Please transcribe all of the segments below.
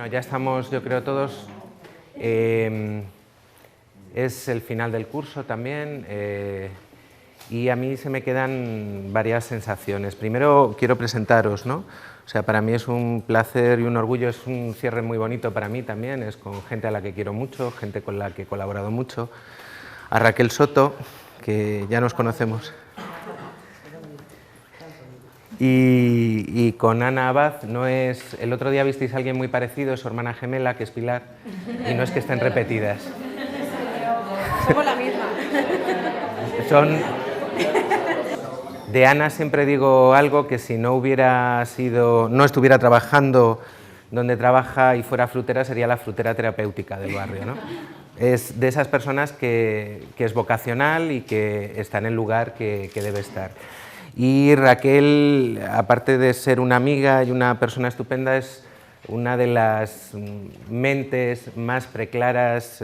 Bueno, ya estamos, yo creo, todos. Es el final del curso también y a mí se me quedan varias sensaciones. Primero quiero presentaros, ¿no? O sea, para mí es un placer y un orgullo, es un cierre muy bonito para mí también, es con gente a la que quiero mucho, gente con la que he colaborado mucho. A Raquel Soto, que ya nos conocemos. Y con Ana Abad, no es, el otro día visteis a alguien muy parecido, es su hermana gemela, que es Pilar, y no es que estén repetidas. Somos la misma. Son... De Ana siempre digo algo, que si no hubiera sido, no estuviera trabajando donde trabaja y fuera frutera, sería la frutera terapéutica del barrio, ¿no? Es de esas personas que es vocacional y que está en el lugar que debe estar. Y Raquel, aparte de ser una amiga y una persona estupenda, es una de las mentes más preclaras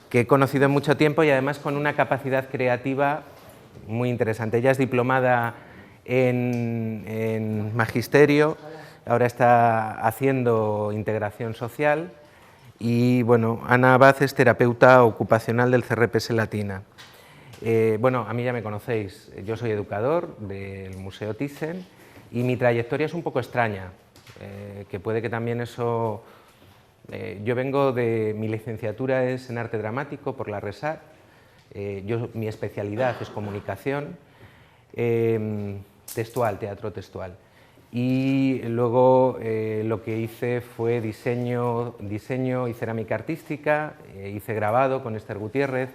que he conocido en mucho tiempo y además con una capacidad creativa muy interesante. Ella es diplomada en magisterio, ahora está haciendo integración social y bueno, Ana Abad es terapeuta ocupacional del CRPS Latina. Bueno, a mí ya me conocéis, yo soy educador del Museo Thyssen y mi trayectoria es un poco extraña, que puede que también eso... yo vengo de... mi licenciatura es en arte dramático por la RESAR, mi especialidad es comunicación, textual, teatro textual. Y luego lo que hice fue diseño y cerámica artística, hice grabado con Esther Gutiérrez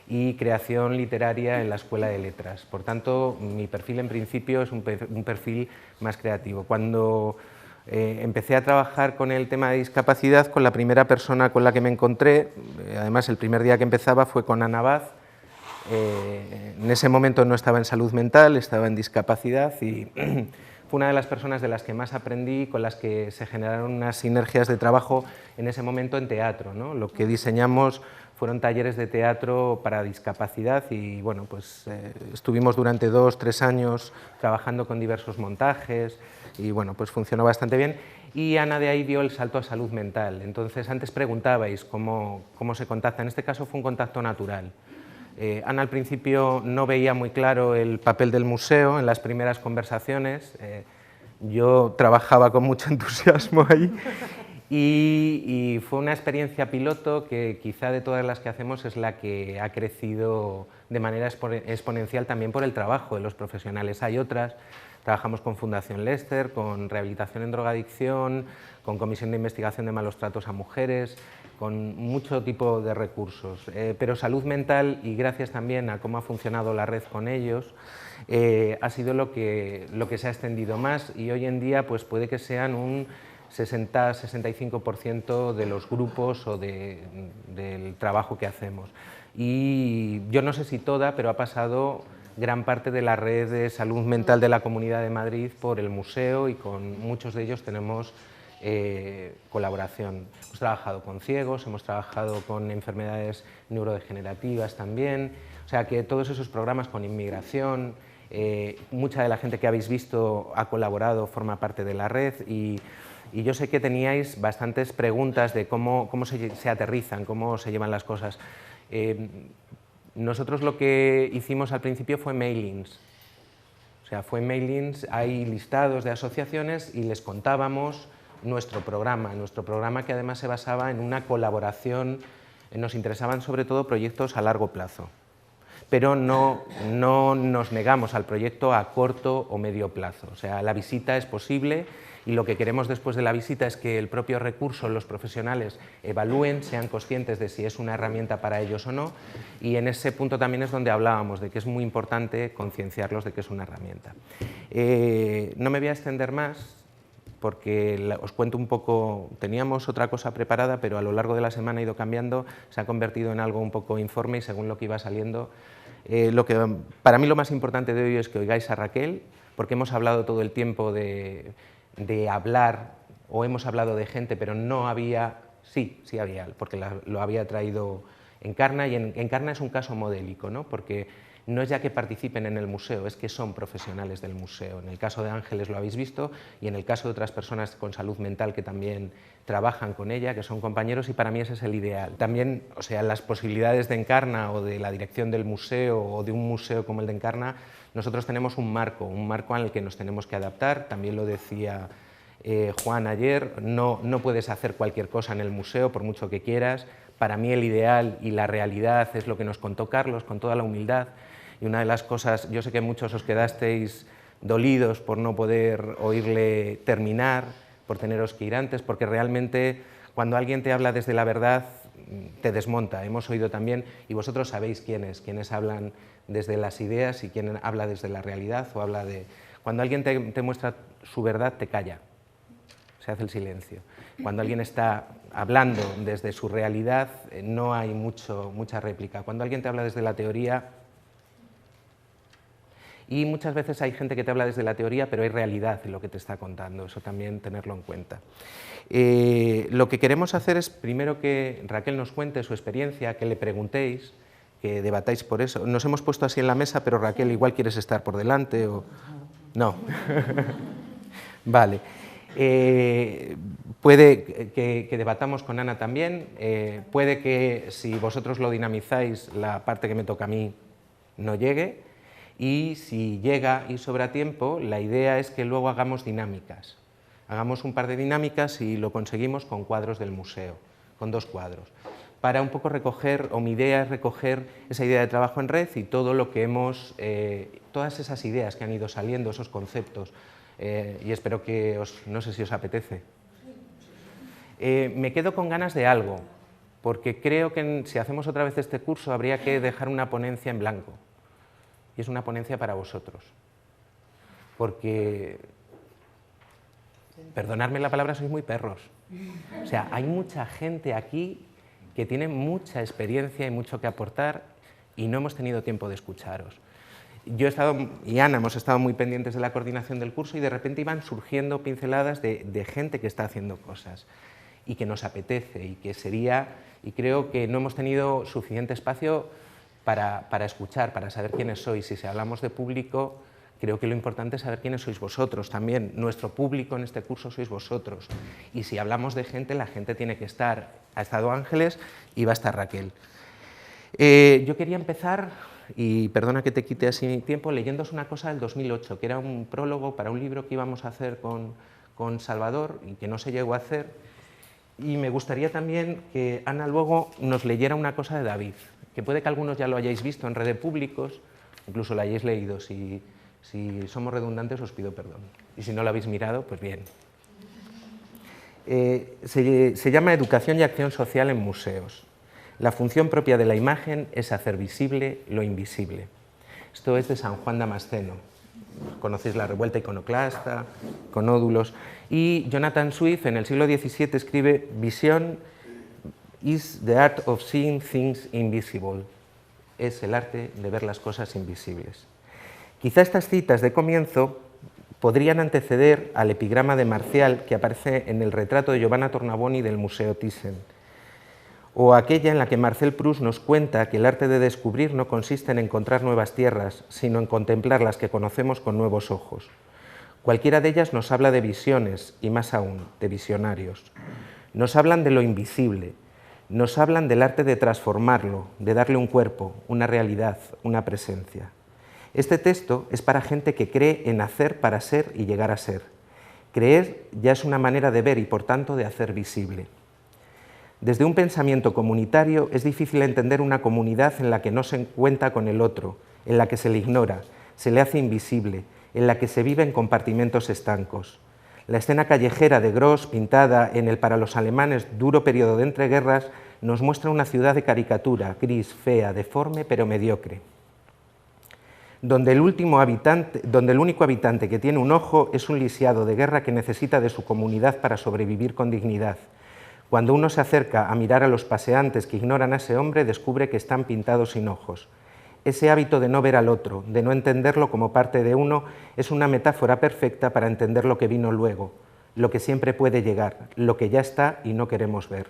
y creación literaria en la Escuela de Letras. Por tanto, mi perfil en principio es un perfil más creativo. Cuando empecé a trabajar con el tema de discapacidad, con la primera persona con la que me encontré, además el primer día que empezaba fue con Ana Abad. En ese momento no estaba en salud mental, estaba en discapacidad y fue una de las personas de las que más aprendí, con las que se generaron unas sinergias de trabajo en ese momento en teatro, ¿no? Lo que diseñamos fueron talleres de teatro para discapacidad y bueno, pues estuvimos durante 2 o 3 años trabajando con diversos montajes y bueno, pues funcionó bastante bien. Y Ana de ahí dio el salto a salud mental. Entonces, antes preguntabais cómo se contacta, en este caso fue un contacto natural. Ana al principio no veía muy claro el papel del museo en las primeras conversaciones, yo trabajaba con mucho entusiasmo ahí y fue una experiencia piloto que quizá de todas las que hacemos es la que ha crecido de manera exponencial también por el trabajo de los profesionales. Hay otras, trabajamos con Fundación Lester, con Rehabilitación en Drogadicción, con Comisión de Investigación de Malos Tratos a Mujeres, con mucho tipo de recursos, pero salud mental, y gracias también a cómo ha funcionado la red con ellos, ha sido lo que se ha extendido más y hoy en día pues puede que sean un 60-65% de los grupos o del trabajo que hacemos. Y yo no sé si toda, pero ha pasado gran parte de la red de salud mental de la Comunidad de Madrid por el museo y con muchos de ellos tenemos colaboración. Hemos trabajado con ciegos, hemos trabajado con enfermedades neurodegenerativas también, o sea que todos esos programas con inmigración, mucha de la gente que habéis visto ha colaborado, forma parte de la red y yo sé que teníais bastantes preguntas de cómo se aterrizan, cómo se llevan las cosas. Nosotros lo que hicimos al principio fue mailings, o sea, mailings, hay listados de asociaciones y les contábamos nuestro programa que además se basaba en una colaboración, nos interesaban sobre todo proyectos a largo plazo, pero no nos negamos al proyecto a corto o medio plazo, o sea, la visita es posible y lo que queremos después de la visita es que el propio recurso, los profesionales evalúen, sean conscientes de si es una herramienta para ellos o no y en ese punto también es donde hablábamos de que es muy importante concienciarlos de que es una herramienta. No me voy a extender más porque os cuento un poco, teníamos otra cosa preparada, pero a lo largo de la semana ha ido cambiando, se ha convertido en algo un poco informe y según lo que iba saliendo. Para mí lo más importante de hoy es que oigáis a Raquel, porque hemos hablado todo el tiempo de hablar, o hemos hablado de gente, pero no había, sí había, porque lo había traído Encarna, y Encarna es un caso modélico, ¿no? Porque no es ya que participen en el museo, es que son profesionales del museo. En el caso de Ángeles lo habéis visto y en el caso de otras personas con salud mental que también trabajan con ella, que son compañeros, y para mí ese es el ideal. También, o sea, las posibilidades de Encarna o de la dirección del museo o de un museo como el de Encarna, nosotros tenemos un marco al que nos tenemos que adaptar, también lo decía Juan ayer, no puedes hacer cualquier cosa en el museo por mucho que quieras. Para mí el ideal y la realidad es lo que nos contó Carlos con toda la humildad, y una de las cosas, yo sé que muchos os quedasteis dolidos por no poder oírle terminar, por teneros que ir antes, porque realmente cuando alguien te habla desde la verdad te desmonta. Hemos oído también, y vosotros sabéis quiénes hablan desde las ideas y quién habla desde la realidad o habla de... Cuando alguien te muestra su verdad te calla, se hace el silencio. Cuando alguien está hablando desde su realidad no hay mucha réplica. Cuando alguien te habla desde la teoría, y muchas veces hay gente que te habla desde la teoría, pero hay realidad en lo que te está contando, eso también tenerlo en cuenta. Lo que queremos hacer es primero que Raquel nos cuente su experiencia, que le preguntéis, que debatáis por eso. Nos hemos puesto así en la mesa, pero Raquel, igual quieres estar por delante o... No. Vale. Puede que debatamos con Ana también, puede que si vosotros lo dinamizáis la parte que me toca a mí no llegue, y si llega y sobra tiempo, la idea es que luego hagamos dinámicas. Hagamos un par de dinámicas y lo conseguimos con cuadros del museo, con 2 cuadros, para un poco recoger, o mi idea es recoger esa idea de trabajo en red y todo lo que hemos, todas esas ideas que han ido saliendo, esos conceptos, y espero que no sé si os apetece. Me quedo con ganas de algo, porque creo que si hacemos otra vez este curso habría que dejar una ponencia en blanco. Y es una ponencia para vosotros, porque, perdonadme la palabra, sois muy perros. O sea, hay mucha gente aquí que tiene mucha experiencia y mucho que aportar y no hemos tenido tiempo de escucharos. Yo he estado, y Ana, hemos estado muy pendientes de la coordinación del curso y de repente iban surgiendo pinceladas de gente que está haciendo cosas y que nos apetece y que sería, y creo que no hemos tenido suficiente espacio para escuchar, para saber quiénes sois. Y si hablamos de público, creo que lo importante es saber quiénes sois vosotros también. Nuestro público en este curso sois vosotros. Y si hablamos de gente, la gente tiene que estar. Ha estado Ángeles y va a estar Raquel. Yo quería empezar, y perdona que te quite así tiempo, leyéndoos una cosa del 2008, que era un prólogo para un libro que íbamos a hacer con Salvador y que no se llegó a hacer. Y me gustaría también que Ana luego nos leyera una cosa de David, que puede que algunos ya lo hayáis visto en redes públicos, incluso lo hayáis leído. Si somos redundantes os pido perdón. Y si no lo habéis mirado, pues bien. Se llama Educación y acción social en museos. La función propia de la imagen es hacer visible lo invisible. Esto es de San Juan Damasceno. Conocéis la revuelta iconoclasta, con nódulos. Y Jonathan Swift en el siglo XVII escribe: Visión is the art of seeing things invisible. Es el arte de ver las cosas invisibles. Quizá estas citas de comienzo podrían anteceder al epigrama de Marcial que aparece en el retrato de Giovanna Tornabuoni del Museo Thyssen, o aquella en la que Marcel Proust nos cuenta que el arte de descubrir no consiste en encontrar nuevas tierras, sino en contemplar las que conocemos con nuevos ojos. Cualquiera de ellas nos habla de visiones, y más aún, de visionarios. Nos hablan de lo invisible, nos hablan del arte de transformarlo, de darle un cuerpo, una realidad, una presencia. Este texto es para gente que cree en hacer para ser y llegar a ser. Creer ya es una manera de ver y, por tanto, de hacer visible. Desde un pensamiento comunitario es difícil entender una comunidad en la que no se cuenta con el otro, en la que se le ignora, se le hace invisible, en la que se vive en compartimentos estancos. La escena callejera de Gross, pintada en el para los alemanes duro periodo de entreguerras, nos muestra una ciudad de caricatura, gris, fea, deforme, pero mediocre, donde el único habitante que tiene un ojo es un lisiado de guerra que necesita de su comunidad para sobrevivir con dignidad. Cuando uno se acerca a mirar a los paseantes que ignoran a ese hombre, descubre que están pintados sin ojos. Ese hábito de no ver al otro, de no entenderlo como parte de uno, es una metáfora perfecta para entender lo que vino luego, lo que siempre puede llegar, lo que ya está y no queremos ver.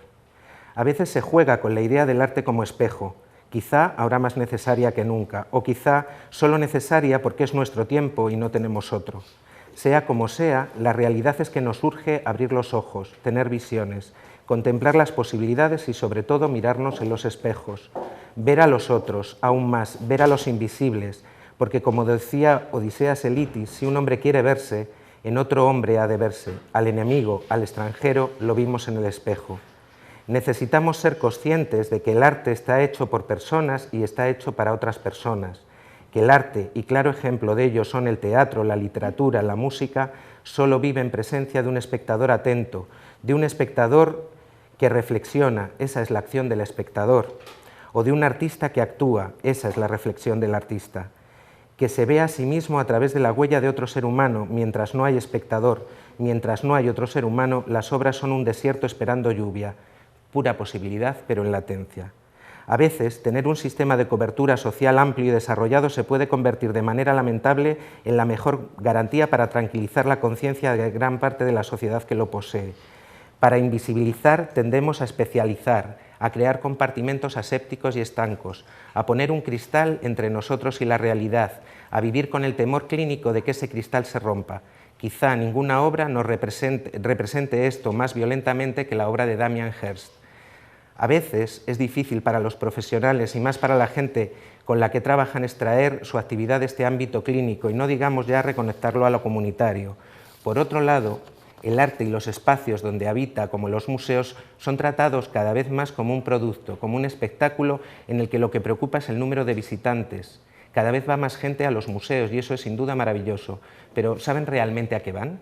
A veces se juega con la idea del arte como espejo, Quizá ahora más necesaria que nunca, o quizá solo necesaria porque es nuestro tiempo y no tenemos otro. Sea como sea, la realidad es que nos urge abrir los ojos, tener visiones, contemplar las posibilidades y sobre todo mirarnos en los espejos, ver a los otros, aún más, ver a los invisibles, porque como decía Odiseas Elitis, si un hombre quiere verse, en otro hombre ha de verse, al enemigo, al extranjero, lo vimos en el espejo. Necesitamos ser conscientes de que el arte está hecho por personas y está hecho para otras personas, que el arte, y claro ejemplo de ello son el teatro, la literatura, la música, solo vive en presencia de un espectador atento, de un espectador que reflexiona, esa es la acción del espectador, o de un artista que actúa, esa es la reflexión del artista, que se ve a sí mismo a través de la huella de otro ser humano. Mientras no hay espectador, mientras no hay otro ser humano, las obras son un desierto esperando lluvia, pura posibilidad pero en latencia. A veces, tener un sistema de cobertura social amplio y desarrollado se puede convertir de manera lamentable en la mejor garantía para tranquilizar la conciencia de gran parte de la sociedad que lo posee. Para invisibilizar tendemos a especializar, a crear compartimentos asépticos y estancos, a poner un cristal entre nosotros y la realidad, a vivir con el temor clínico de que ese cristal se rompa. Quizá ninguna obra nos represente esto más violentamente que la obra de Damien Hirst. A veces es difícil para los profesionales y más para la gente con la que trabajan extraer su actividad de este ámbito clínico y no digamos ya reconectarlo a lo comunitario. Por otro lado, el arte y los espacios donde habita, como los museos, son tratados cada vez más como un producto, como un espectáculo en el que lo que preocupa es el número de visitantes. Cada vez va más gente a los museos y eso es sin duda maravilloso, pero ¿saben realmente a qué van?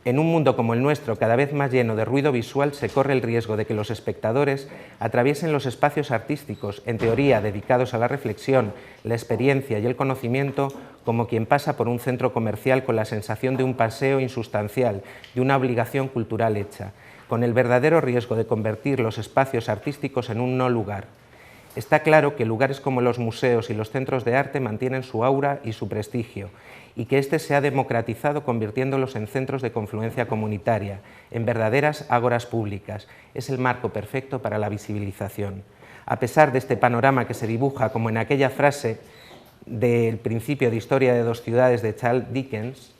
En un mundo como el nuestro, cada vez más lleno de ruido visual, se corre el riesgo de que los espectadores atraviesen los espacios artísticos, en teoría dedicados a la reflexión, la experiencia y el conocimiento, como quien pasa por un centro comercial con la sensación de un paseo insustancial, de una obligación cultural hecha, con el verdadero riesgo de convertir los espacios artísticos en un no lugar. Está claro que lugares como los museos y los centros de arte mantienen su aura y su prestigio, y que éste se ha democratizado convirtiéndolos en centros de confluencia comunitaria, en verdaderas ágoras públicas. Es el marco perfecto para la visibilización. A pesar de este panorama que se dibuja como en aquella frase del principio de Historia de dos ciudades de Charles Dickens,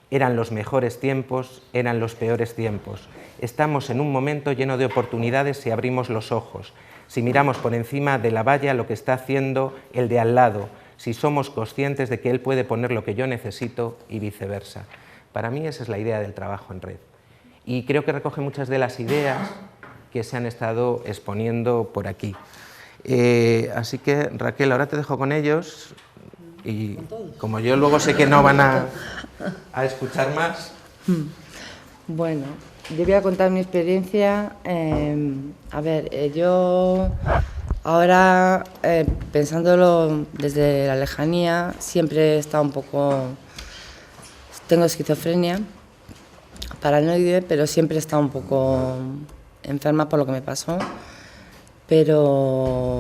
eran los mejores tiempos, eran los peores tiempos. Estamos en un momento lleno de oportunidades si abrimos los ojos, si miramos por encima de la valla lo que está haciendo el de al lado, si somos conscientes de que él puede poner lo que yo necesito y viceversa. Para mí esa es la idea del trabajo en red. Y creo que recoge muchas de las ideas que se han estado exponiendo por aquí. Así que, Raquel, ahora te dejo con ellos y como yo luego sé que no van a escuchar más. Bueno, yo voy a contar mi experiencia. Yo ahora, pensándolo desde la lejanía, siempre he estado un poco... Tengo esquizofrenia, paranoide, pero siempre he estado un poco enferma por lo que me pasó. Pero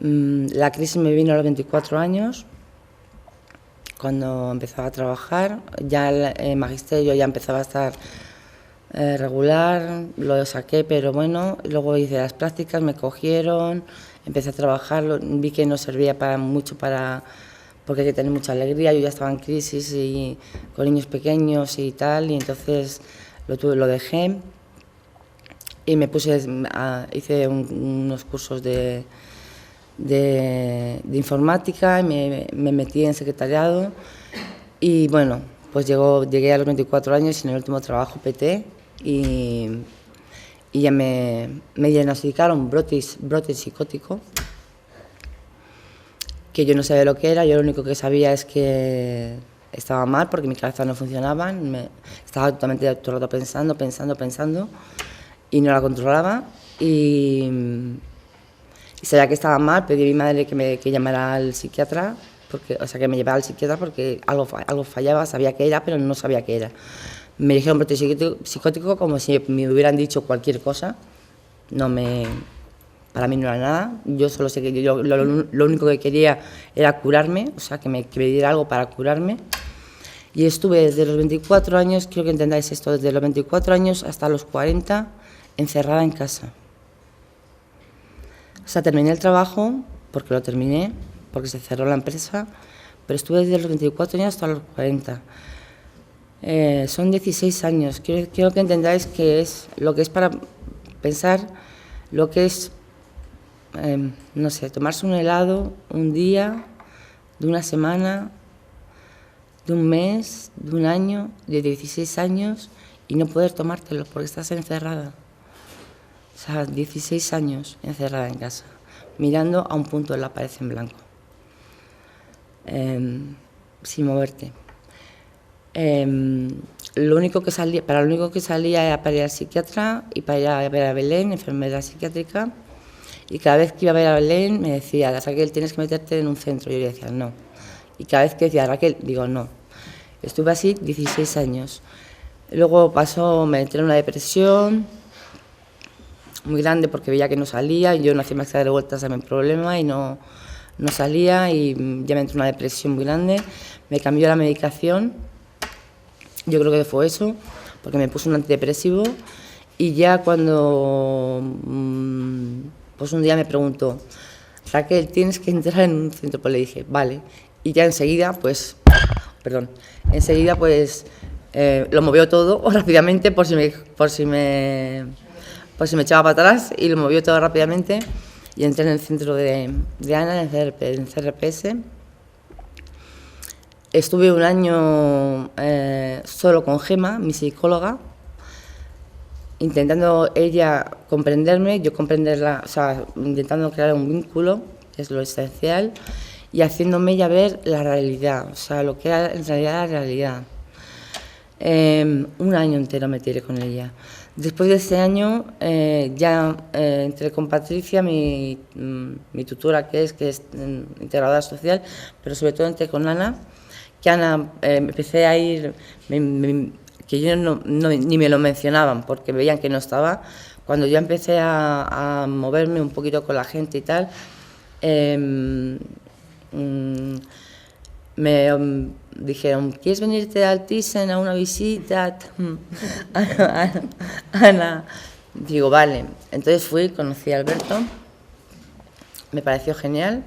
la crisis me vino a los 24 años, cuando empezaba a trabajar. Ya el magisterio ya empezaba a estar regular, lo saqué, pero bueno, luego hice las prácticas, me cogieron, empecé a trabajar, vi que no servía para mucho porque hay que tener mucha alegría. Yo ya estaba en crisis y con niños pequeños y tal, y entonces lo dejé y me hice unos cursos de informática, y me metí en secretariado y bueno, pues llegué a los 24 años y en el último trabajo peté y ya me diagnosticaron brote psicótico, que yo no sabía lo que era. Yo lo único que sabía es que estaba mal porque mi cabeza no funcionaba, estaba totalmente todo el rato pensando y no la controlaba y sabía que estaba mal. Pedí a mi madre que llamara al psiquiatra, que me llevara al psiquiatra porque algo fallaba, sabía que era, pero no sabía qué era. Me dijeron brote psicótico como si me hubieran dicho cualquier cosa. Para mí no era nada. Yo solo sé que lo único que quería era curarme, o sea, que me diera algo para curarme. Y estuve desde los 24 años, quiero que entendáis esto, desde los 24 años hasta los 40, encerrada en casa. O sea, terminé el trabajo, porque lo terminé, porque se cerró la empresa, pero estuve desde los 24 años hasta los 40. Son 16 años. Quiero que entendáis que es lo que es para pensar, lo que es, no sé, tomarse un helado un día, de una semana, de un mes, de un año, de 16 años y no poder tomártelo porque estás encerrada. O sea, 16 años encerrada en casa, mirando a un punto de la pared en blanco, sin moverte. Lo único que salía era para ir al psiquiatra y para ir a ver a Belén, enfermera psiquiátrica, y cada vez que iba a ver a Belén me decía, Raquel, tienes que meterte en un centro. Yo le decía, no. Y cada vez que decía, Raquel, digo, no. Estuve así 16 años. Luego me entré en una depresión muy grande porque veía que no salía, y yo no hacía más que dar vueltas a mi problema y no salía, y ya me entró una depresión muy grande. Me cambió la medicación, yo creo que fue eso, porque me puso un antidepresivo, y ya cuando pues un día me preguntó, Raquel, tienes que entrar en un centro, pues le dije, vale, y ya enseguida lo movió todo rápidamente por si me echaba para atrás, y lo movió todo rápidamente y entré en el centro de Ana, en CRPS. Estuve un año solo con Gema, mi psicóloga, intentando ella comprenderme, yo comprenderla, o sea, intentando crear un vínculo, que es lo esencial, y haciéndome ella ver la realidad, o sea, lo que era en realidad la realidad. Un año entero me tiré con ella. Después de ese año ya entré con Patricia, mi tutora, que es integradora social, pero sobre todo entré con Ana, que Ana empecé a ir, que yo ni me lo mencionaban porque veían que no estaba. Cuando yo empecé a moverme un poquito con la gente y tal, me dijeron, ¿quieres venirte al Thyssen a una visita? Ana, digo, vale. Entonces fui, conocí a Alberto, me pareció genial,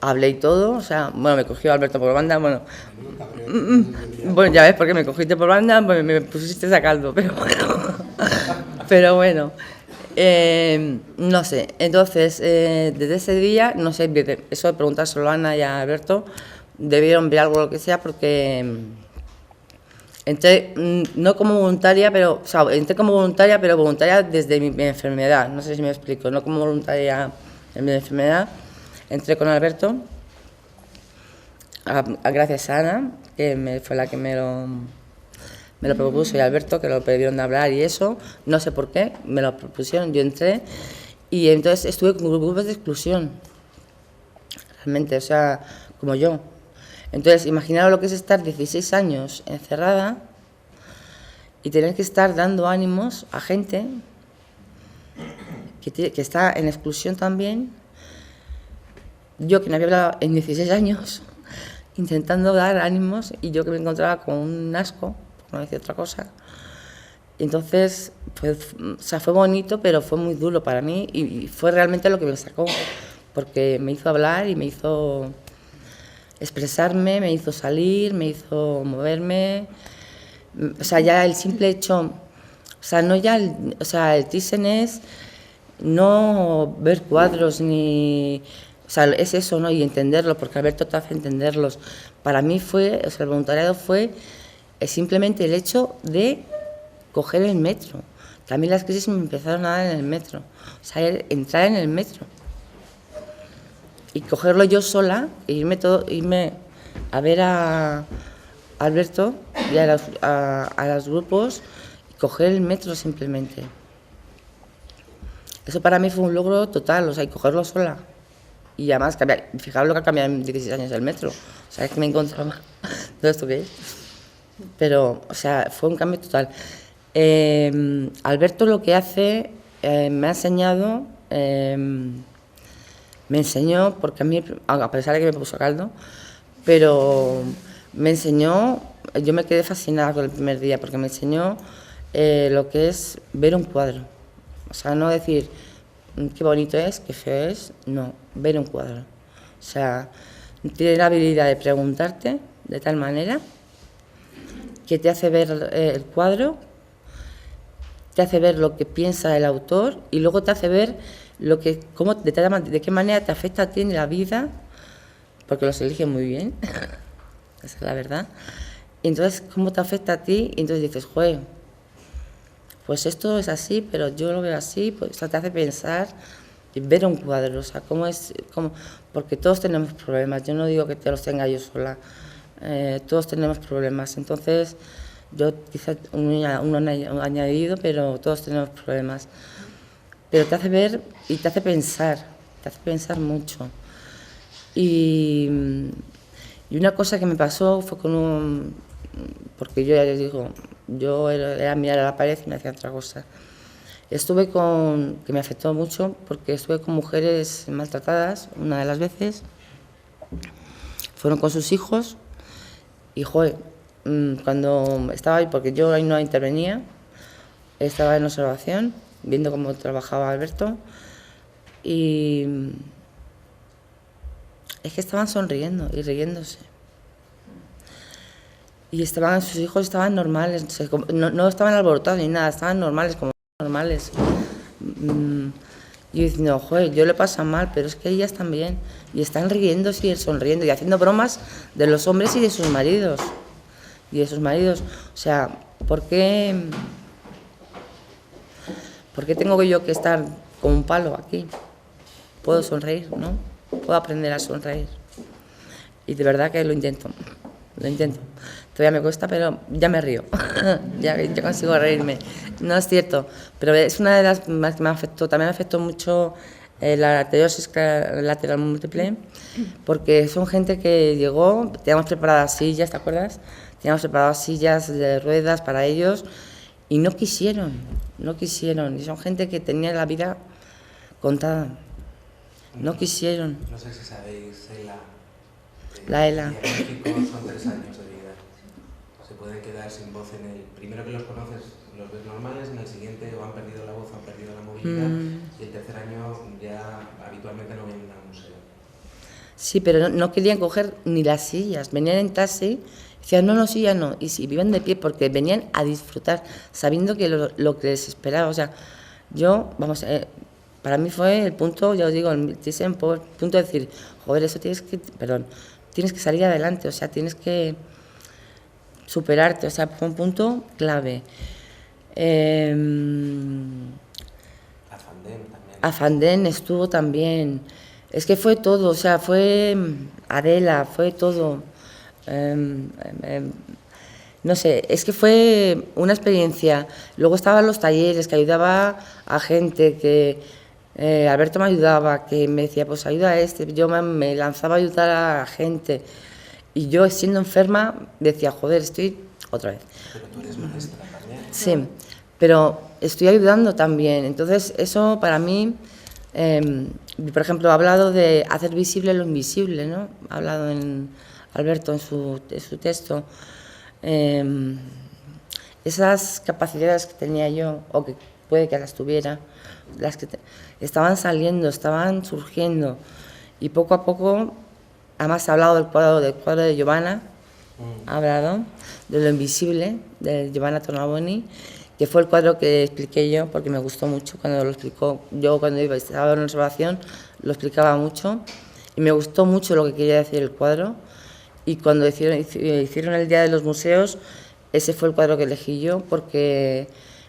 hablé y todo, o sea, bueno, me cogió Alberto por banda, bueno, ya ves por qué me cogiste por banda, pues me pusiste a caldo, pero bueno, no sé. Entonces, desde ese día, no sé, eso de preguntárselo a Ana y a Alberto, debieron ver algo, lo que sea, porque entré no como voluntaria, pero, o sea, entré como voluntaria, pero voluntaria desde mi enfermedad, no sé si me explico, no como voluntaria en mi enfermedad. Entré con Alberto, gracias a Ana, que fue la que me lo propuso, y Alberto, que lo pidieron de hablar y eso, no sé por qué, me lo propusieron, yo entré, y entonces estuve con grupos de exclusión, realmente, o sea, como yo. Entonces, imaginaros lo que es estar 16 años encerrada y tener que estar dando ánimos a gente que está en exclusión también. Yo, que no había hablado en 16 años, intentando dar ánimos, y yo que me encontraba con un asco, por no decir otra cosa. Entonces, pues, o sea, fue bonito, pero fue muy duro para mí, y fue realmente lo que me sacó, porque me hizo hablar y me hizo expresarme, me hizo salir, me hizo moverme. O sea, ya el simple hecho, o sea, no ya, el Thyssen es no ver cuadros ni, o sea, es eso, ¿no? Y entenderlo, porque Alberto te hace entenderlos. Para mí fue, o sea, el voluntariado fue simplemente el hecho de coger el metro. Que a mí las crisis me empezaron a dar en el metro, o sea, entrar en el metro y cogerlo yo sola, e irme a ver a Alberto y a los grupos, y coger el metro simplemente. Eso para mí fue un logro total, o sea, y cogerlo sola. Y además, fijaros lo que ha cambiado en 16 años el metro. O sea, es que me encontraba todo esto que es. Pero, o sea, fue un cambio total. Alberto lo que hace, me ha enseñado, me enseñó, porque a mí, a pesar de que me puso caldo, pero me enseñó, yo me quedé fascinada con el primer día, porque me enseñó lo que es ver un cuadro. O sea, no decir, qué bonito es, qué feo es, no, ver un cuadro. O sea, tiene la habilidad de preguntarte de tal manera que te hace ver el cuadro, te hace ver lo que piensa el autor y luego te hace ver de qué manera te afecta a ti en la vida, porque los elige muy bien, esa es la verdad. Y entonces, ¿cómo te afecta a ti? Y entonces dices, joder, pues esto es así, pero yo lo veo así, pues eso te hace pensar y ver un cuadro, o sea, porque todos tenemos problemas, yo no digo que te los tenga yo sola, todos tenemos problemas, entonces yo quizás un añadido, pero todos tenemos problemas. Pero te hace ver y te hace pensar mucho. Y una cosa que me pasó fue porque yo ya les digo, yo era mirar a la pared y me hacía otra cosa. Que me afectó mucho, porque estuve con mujeres maltratadas, una de las veces, fueron con sus hijos, y joder, cuando estaba ahí, porque yo ahí no intervenía, estaba en observación, viendo cómo trabajaba Alberto, y es que estaban sonriendo y riéndose. Y sus hijos estaban normales, no estaban alborotados ni nada, estaban normales, como normales. Y yo diciendo, joder, yo le paso mal, pero es que ellas también. Y están riéndose y sonriendo y haciendo bromas de los hombres y de sus maridos. O sea, ¿por qué tengo yo que estar con un palo aquí? Puedo sonreír, ¿no? Puedo aprender a sonreír. Y de verdad que lo intento. Todavía me cuesta, pero ya me río. ya consigo reírme. No es cierto, pero es una de las más que me afectó. También me afectó mucho la arteriosis lateral múltiple, porque son gente que llegó, teníamos preparadas sillas, ¿te acuerdas? Teníamos preparadas sillas de ruedas para ellos y no quisieron. Y son gente que tenía la vida contada. No quisieron. No sé si sabéis, La ELA. En México son 3 años de vida. Se pueden quedar sin voz en el primero que los conoces, los ves normales, en el siguiente o han perdido la voz o han perdido la movilidad, y el tercer año ya habitualmente no vienen al museo. Sí, pero no querían coger ni las sillas, venían en taxi, decían no, ya no, y si viven de pie porque venían a disfrutar, sabiendo que lo que les esperaba, o sea, para mí fue el punto, ya os digo, el punto de decir, joder, eso tienes que salir adelante, o sea, tienes que superarte, o sea, fue un punto clave. Afandén estuvo también, es que fue todo, o sea, fue Adela, fue todo. No sé, es que fue una experiencia. Luego estaban los talleres, que ayudaba a gente, que Alberto me ayudaba, que me decía, pues ayuda a este, yo me lanzaba a ayudar a la gente. Y yo, siendo enferma, decía, joder, estoy otra vez. Pero tú eres maestra también. Sí, pero estoy ayudando también. Entonces, eso para mí, por ejemplo, ha hablado de hacer visible lo invisible, ¿no? Ha hablado Alberto en su texto. Esas capacidades que tenía yo, o que puede que las tuviera, las que estaban saliendo, estaban surgiendo, y poco a poco, además ha hablado del cuadro de Giovanna, ha hablado de lo invisible, de Giovanna Tornabuoni, que fue el cuadro que expliqué yo, porque me gustó mucho cuando lo explicó. Yo cuando estaba en observación lo explicaba mucho, y me gustó mucho lo que quería decir el cuadro, y cuando hicieron el Día de los Museos, ese fue el cuadro que elegí yo, porque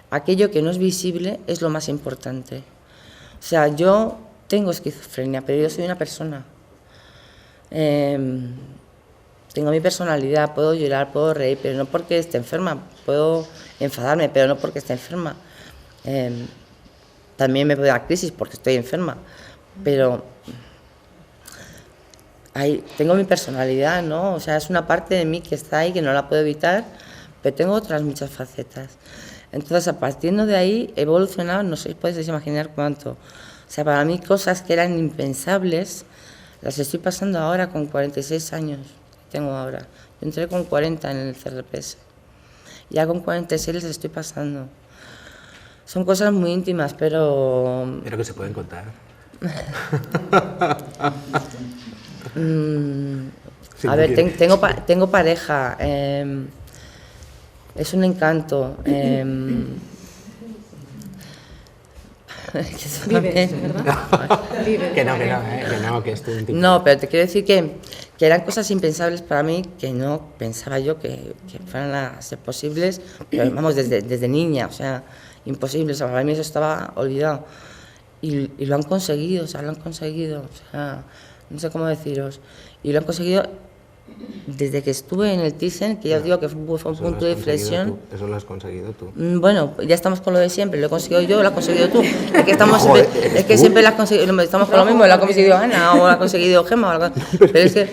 aquello que no es visible es lo más importante. O sea, yo tengo esquizofrenia, pero yo soy una persona. Tengo mi personalidad, puedo llorar, puedo reír, pero no porque esté enferma. Puedo enfadarme, pero no porque esté enferma. También me puede dar crisis porque estoy enferma, pero tengo mi personalidad, ¿no? O sea, es una parte de mí que está ahí, que no la puedo evitar, pero tengo otras muchas facetas. Entonces, a partir de ahí, he evolucionado, no sé si podéis imaginar cuánto. O sea, para mí cosas que eran impensables, las estoy pasando ahora con 46 años que tengo ahora. Yo entré con 40 en el CRPS. Ya con 46 les estoy pasando. O Son cosas muy íntimas, pero... Pero que se pueden contar. A ver, tengo pareja, es un encanto. Vives, ¿verdad? Vives. Que no, que es un tipo. No, pero te quiero decir que eran cosas impensables para mí, que no pensaba yo que fueran a ser posibles, pero vamos, desde niña, o sea, imposibles, o sea, para mí eso estaba olvidado. Y lo han conseguido, o sea, no sé cómo deciros. Y lo han conseguido desde que estuve en el Thyssen, que ya os digo que fue un punto de inflexión. Eso lo has conseguido tú. Bueno, ya estamos con lo de siempre, lo he conseguido yo, lo has conseguido tú. Es que, siempre lo has conseguido, estamos con lo mismo, lo ha conseguido Ana o lo ha conseguido Gemma o algo. Pero es que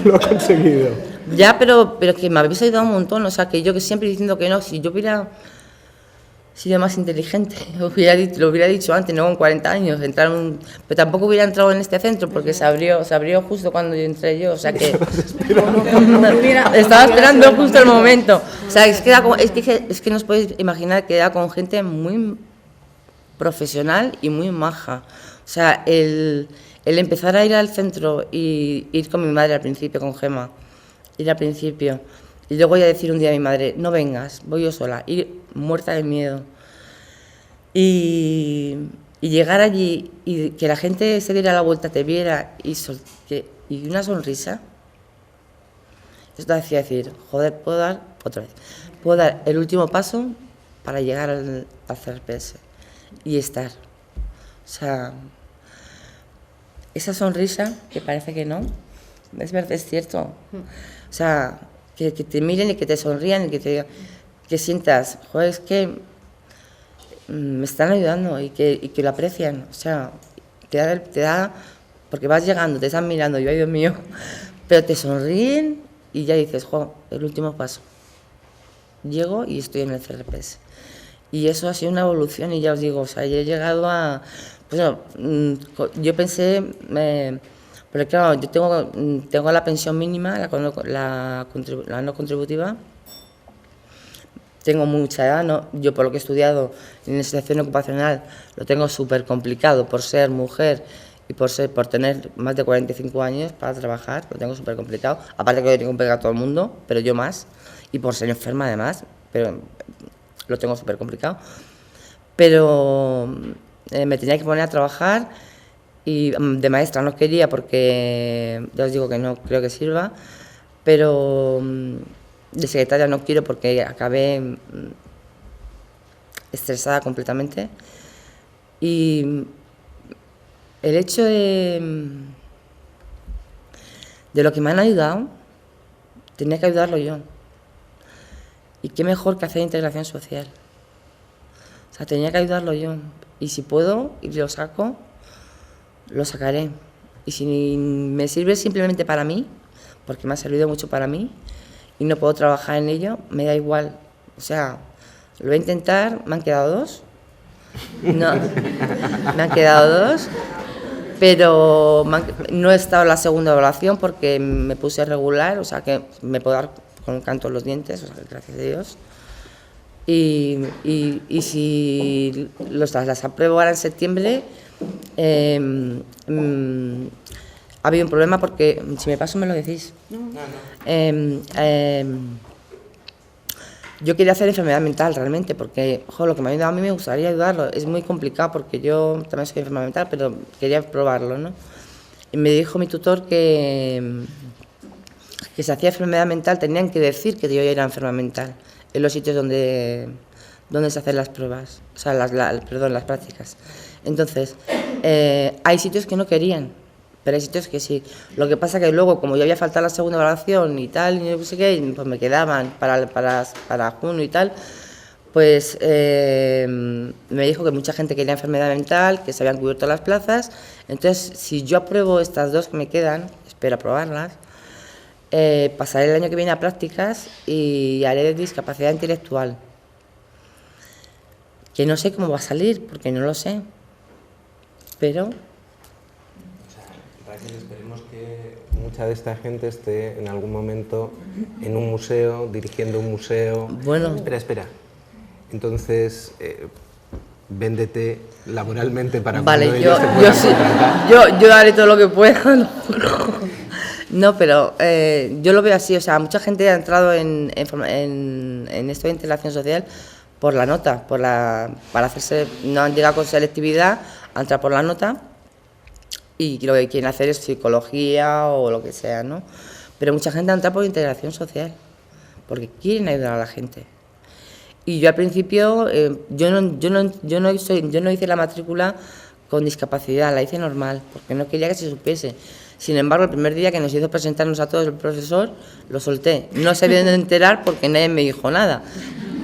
lo ha conseguido. Ya, pero que me habéis ayudado un montón, o sea, que yo que siempre diciendo que no, si yo hubiera sido más inteligente, lo hubiera dicho antes, no con 40 años, pero tampoco hubiera entrado en este centro porque se abrió justo cuando yo entré yo, o sea que estaba esperando justo el momento, o sea, es que no os podéis imaginar que era con gente muy profesional y muy maja, o sea, el empezar a ir al centro y ir con mi madre al principio, con Gemma, ir al principio, y luego voy a decir un día a mi madre, no vengas, voy yo sola, ir muerta de miedo. Y llegar allí y que la gente se diera la vuelta, te viera y una sonrisa, eso te hacía decir, joder, puedo dar el último paso para llegar al CRPS y estar. O sea, esa sonrisa, que parece que no, es verdad, es cierto. O sea, que te miren y que te sonrían y que sientas, joder, es que me están ayudando y que lo aprecian. O sea, te da, porque vas llegando, te están mirando, yo, ay Dios mío, pero te sonríen y ya dices, jo, el último paso. Llego y estoy en el CRPS. Y eso ha sido una evolución y ya os digo, o sea, yo he llegado a... Pues no, yo pensé... Pero claro, yo tengo la pensión mínima, la no contributiva. Tengo mucha edad, ¿no? Yo por lo que he estudiado en iniciación ocupacional lo tengo súper complicado por ser mujer y por tener más de 45 años para trabajar, lo tengo súper complicado. Aparte que lo tengo que pegar a todo el mundo, pero yo más, y por ser enferma además, pero lo tengo súper complicado. Pero me tenía que poner a trabajar. Y de maestra no quería porque ya os digo que no creo que sirva, pero de secretaria no quiero porque acabé estresada completamente. Y el hecho de lo que me han ayudado, tenía que ayudarlo yo. Y qué mejor que hacer integración social. O sea, tenía que ayudarlo yo. Y si puedo y lo saco, lo sacaré. Y si me sirve simplemente para mí, porque me ha servido mucho para mí, y no puedo trabajar en ello, me da igual. O sea, lo voy a intentar, me han quedado 2. No, me han quedado 2, pero no he estado en la segunda evaluación porque me puse regular, o sea que me puedo dar con un canto en los dientes, o sea, gracias a Dios. Y si las apruebo ahora en septiembre, ha habido un problema porque, si me paso me lo decís. Yo quería hacer enfermedad mental realmente porque, lo que me ha ayudado a mí me gustaría ayudarlo. Es muy complicado porque yo también soy enferma mental, pero quería probarlo, ¿no? Y me dijo mi tutor que si hacía enfermedad mental tenían que decir que yo era enferma mental en los sitios donde se hacen las pruebas, o sea, las prácticas. Entonces, hay sitios que no querían, pero hay sitios que sí. Lo que pasa que luego, como yo había faltado la segunda evaluación y tal, y no sé qué, pues me quedaban para junio y tal, pues me dijo que mucha gente quería enfermedad mental, que se habían cubierto las plazas. Entonces, si yo apruebo estas 2 que me quedan, espero aprobarlas, pasaré el año que viene a prácticas y haré de discapacidad intelectual. Que no sé cómo va a salir, porque no lo sé, pero... Esperemos que mucha de esta gente esté en algún momento en un museo, dirigiendo un museo... Bueno... Espera. Entonces, véndete laboralmente para Vale, cuando ellos te puedan contratar. yo haré todo lo que pueda. No, pero yo lo veo así, o sea, mucha gente ha entrado en esto de integración social por la nota, para hacerse, no han llegado con selectividad, han entrado por la nota y lo que quieren hacer es psicología o lo que sea, ¿no? Pero mucha gente ha entrado por integración social, porque quieren ayudar a la gente. Y yo al principio, yo no hice la matrícula con discapacidad, la hice normal, porque no quería que se supiese. Sin embargo, el primer día que nos hizo presentarnos a todos el profesor, lo solté. No se habían de enterar porque nadie me dijo nada,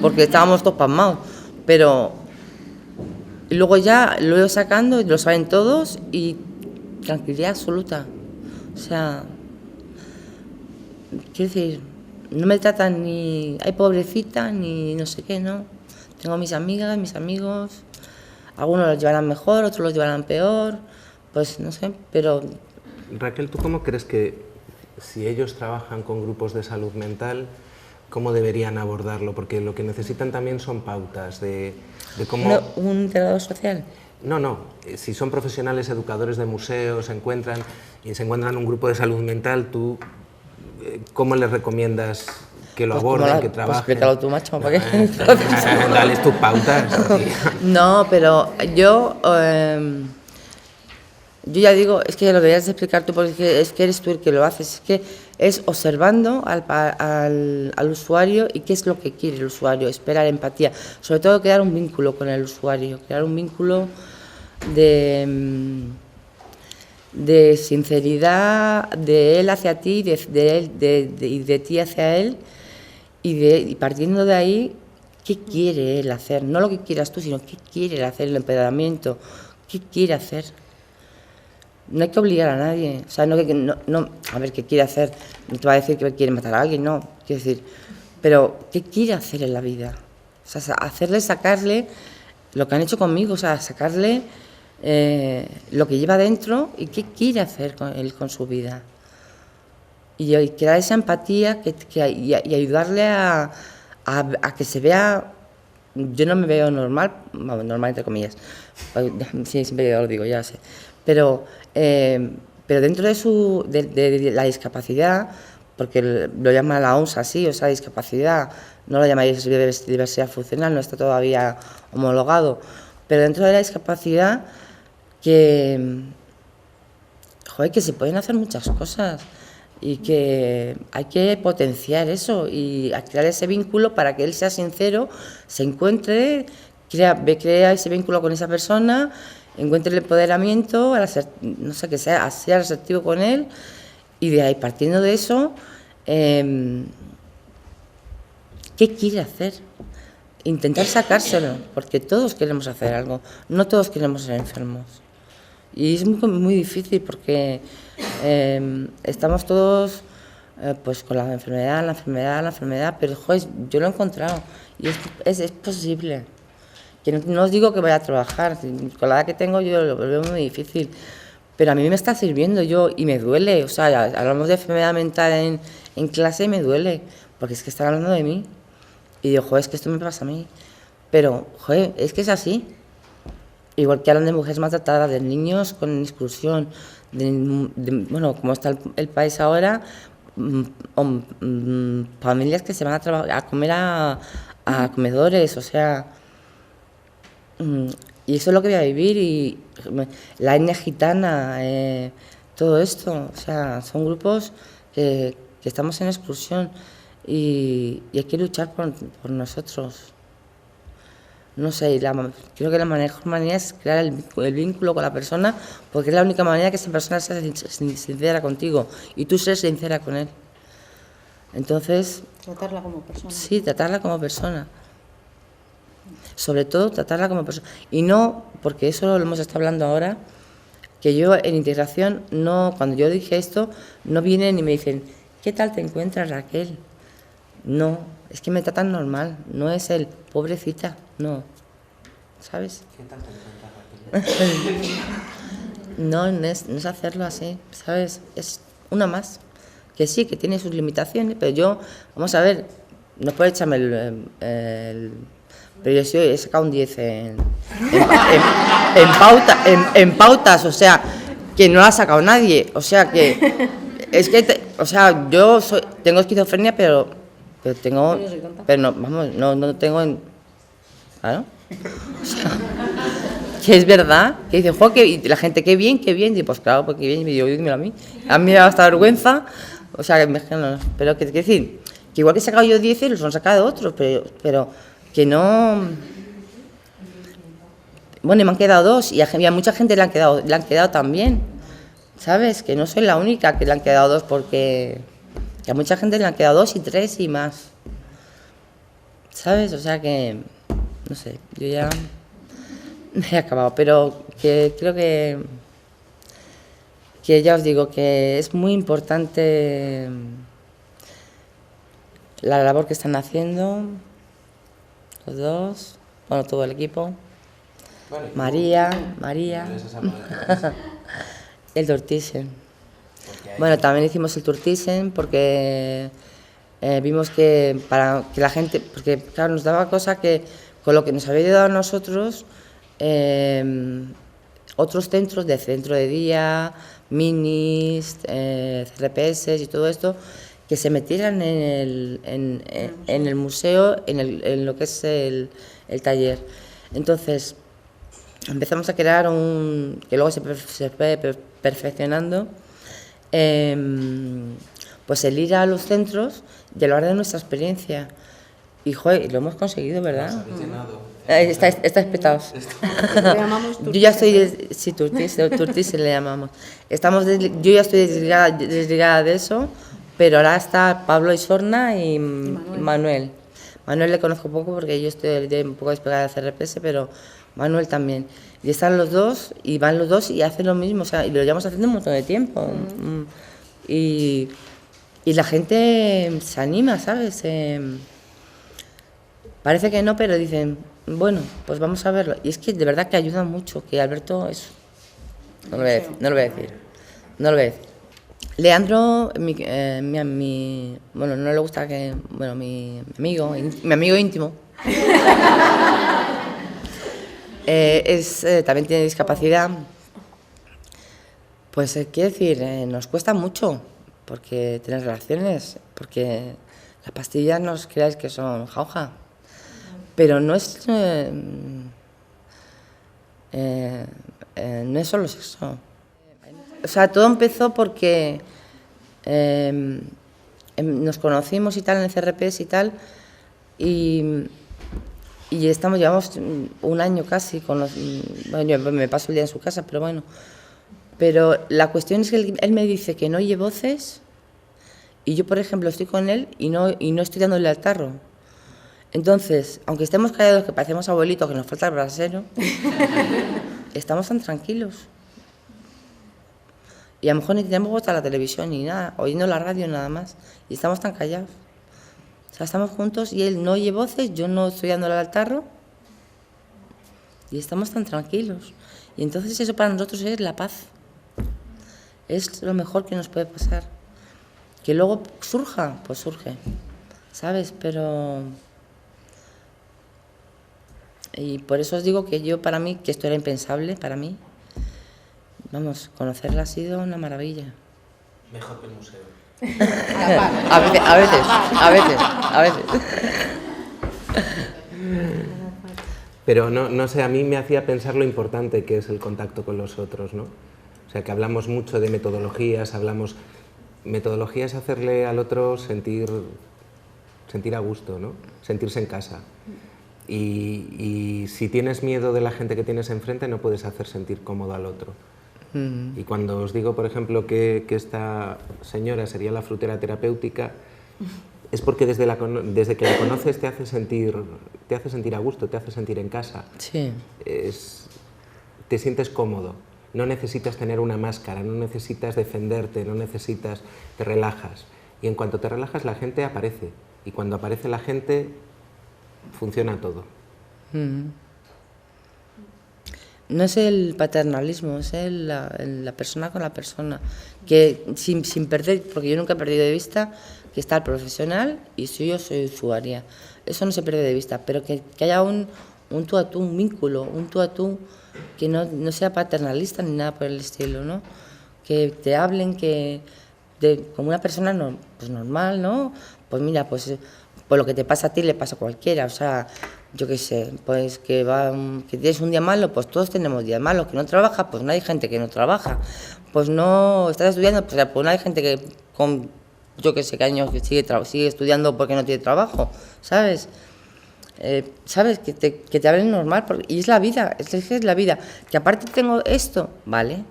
porque estábamos todos pasmados. Pero luego ya lo he ido sacando, lo saben todos y tranquilidad absoluta. O sea, quiero decir, no me tratan ni, ay pobrecita, ni no sé qué, ¿no? Tengo mis amigas, mis amigos, algunos los llevarán mejor, otros los llevarán peor, pues no sé, pero... Raquel, ¿tú cómo crees que si ellos trabajan con grupos de salud mental, cómo deberían abordarlo? Porque lo que necesitan también son pautas de cómo... No, ¿un integrador social? No, si son profesionales, educadores de museos, se encuentran un grupo de salud mental, tú, ¿cómo les recomiendas que lo aborden, que trabajen? Pues explícalo tú, macho, ¿para qué? Dales tus pautas. No, pero yo ya digo, es que lo deberías explicar tú, porque es que eres tú el que lo haces, es que es observando al usuario y qué es lo que quiere el usuario, esperar empatía, sobre todo crear un vínculo con el usuario, crear un vínculo de sinceridad de él hacia ti, de ti hacia él, y partiendo de ahí, ¿qué quiere él hacer? No lo que quieras tú, sino qué quiere él hacer, el empoderamiento, qué quiere hacer. No hay que obligar a nadie, o sea, a ver, ¿qué quiere hacer? No te va a decir que quiere matar a alguien, no, quiero decir, pero ¿qué quiere hacer en la vida? O sea, sacarle lo que han hecho conmigo, o sea, sacarle lo que lleva dentro y qué quiere hacer él con su vida. Y crear esa empatía y ayudarle a que se vea. Yo no me veo normal, normal entre comillas, sí, siempre lo digo, ya sé, pero dentro de la discapacidad, porque lo llama la OMS así, o sea, discapacidad, no lo llamáis diversidad funcional, no está todavía homologado, pero dentro de la discapacidad que se pueden hacer muchas cosas y que hay que potenciar eso y crear ese vínculo para que él sea sincero, se encuentre, crea ese vínculo con esa persona, encuentre el empoderamiento, no sé, que sea receptivo con él, y de ahí, partiendo de eso, ¿qué quiere hacer? Intentar sacárselo, porque todos queremos hacer algo, no todos queremos ser enfermos. Y es muy difícil porque estamos todos pues con la enfermedad, pero joder, yo lo he encontrado y es posible. Que no os digo que vaya a trabajar, con la edad que tengo yo lo veo muy difícil, pero a mí me está sirviendo y me duele, o sea, hablamos de enfermedad mental en clase y me duele, porque es que están hablando de mí y digo, joder, es que esto me pasa a mí, pero joder, es que es así. Igual que hablan de mujeres maltratadas, de niños con exclusión, bueno, como está el país ahora, familias que se van a comer a comedores, o sea, y eso es lo que voy a vivir, y la etnia gitana, todo esto, o sea, son grupos que estamos en exclusión y hay que luchar por nosotros. No sé, creo que la mejor manera es crear el vínculo con la persona, porque es la única manera que esa persona sea sincera contigo y tú seas sincera con él. Entonces... Tratarla como persona. Sí, tratarla como persona. Sobre todo, tratarla como persona. Y no, porque eso lo hemos estado hablando ahora, que yo en integración, cuando yo dije esto, no vienen y me dicen, ¿qué tal te encuentras, Raquel? No, es que me tratan normal, no es el pobrecita, no, ¿sabes? ¿Qué tal te encuentras, Raquel? No es hacerlo así, ¿sabes? Es una más, que sí, que tiene sus limitaciones, pero yo, vamos a ver, no puedo echarme Pero yo sí he sacado un 10 en pautas, o sea, que no la ha sacado nadie. O sea, que es que, tengo esquizofrenia, pero tengo, pero no, vamos, no tengo, claro. O sea, que es verdad, que dicen, jo, que, y la gente, qué bien, y pues claro, pues qué bien, y digo, dímelo a mí me da hasta vergüenza, o sea, pero que decir, que igual que he sacado yo 10, los han sacado otros, pero que no. Bueno, y me han quedado 2, y a mucha gente le han quedado también, ¿sabes? Que no soy la única que le han quedado 2, porque que a mucha gente le han quedado 2 y 3 y más, ¿sabes? O sea que, no sé, yo ya me he acabado, pero que creo que ya os digo que es muy importante la labor que están haciendo los dos, bueno, todo el equipo, bueno, María, el Tour-Thyssen. Bueno, también hicimos el Tour-Thyssen porque vimos que para que la gente, porque claro, nos daba cosa que con lo que nos había dado a nosotros, otros centro de día, minis, CRPS y todo esto, que se metieran en el museo, en lo que es el taller. Entonces, empezamos a crear que luego se fue perfeccionando, pues el ir a los centros y hablar de nuestra experiencia. Y, joder, lo hemos conseguido, ¿verdad? Estáis petados. Yo ya estoy, sí, Tour-Thyssen le llamamos. Yo ya estoy desligada de eso, pero ahora está Pablo Isorna y Manuel. Manuel le conozco poco porque yo estoy un poco despegada de CRPS, pero Manuel también. Y están los dos, y van los dos y hacen lo mismo, o sea, y lo llevamos haciendo un montón de tiempo. Y la gente se anima, ¿sabes? Parece que no, pero dicen, bueno, pues vamos a verlo. Y es que de verdad que ayuda mucho, que Alberto, eso. No lo voy a decir. Leandro, bueno, no le gusta que, bueno, mi amigo íntimo, también tiene discapacidad. Pues quiero decir, nos cuesta mucho porque tener relaciones, porque las pastillas no os creáis que son jauja, pero no es solo sexo. O sea, todo empezó porque nos conocimos y tal en el CRPS y tal, y llevamos un año casi con los. Bueno, yo me paso el día en su casa, pero bueno. Pero la cuestión es que él me dice que no oye voces, y yo, por ejemplo, estoy con él y no estoy dándole al tarro. Entonces, aunque estemos callados, que parecemos abuelitos, que nos falta el brasero, estamos tan tranquilos. Y a lo mejor ni tenemos puesta la televisión ni nada, oyendo la radio nada más, y estamos tan callados. O sea, estamos juntos y él no oye voces, yo no estoy dándole al tarro, y estamos tan tranquilos. Y entonces eso para nosotros es la paz. Es lo mejor que nos puede pasar. Que luego surja, pues surge, ¿sabes? Pero. Y por eso os digo que yo, para mí, que esto era impensable, para mí, vamos, conocerla ha sido una maravilla. Mejor que el museo. A veces. Pero no sé, a mí me hacía pensar lo importante que es el contacto con los otros, ¿no? O sea, que hablamos mucho de metodologías, metodología es hacerle al otro sentir a gusto, ¿no? Sentirse en casa. Y si tienes miedo de la gente que tienes enfrente, no puedes hacer sentir cómodo al otro. Y cuando os digo, por ejemplo, que esta señora sería la frutera terapéutica, es porque desde que la conoces te hace sentir a gusto, te hace sentir en casa. Sí. Te sientes cómodo, no necesitas tener una máscara, no necesitas defenderte, te relajas. Y en cuanto te relajas, la gente aparece. Y cuando aparece la gente, funciona todo. No es el paternalismo, es la persona con la persona. Que sin perder, porque yo nunca he perdido de vista, que está el profesional y yo soy usuaria. Eso no se pierde de vista, pero que haya un tú a tú, un vínculo, un tú a tú, que no sea paternalista ni nada por el estilo, ¿no? Que te hablen como una persona pues normal, ¿no? Pues mira, pues lo que te pasa a ti le pasa a cualquiera, o sea, yo qué sé, pues que tienes un día malo, pues todos tenemos días malos, que no trabajas, pues no hay gente que no trabaja, pues no estás estudiando, pues no hay gente que con, yo qué sé, qué años que sigue estudiando porque no tiene trabajo, ¿sabes? ¿Sabes? Que te hablen normal, y es la vida, es la vida, que aparte tengo esto, vale,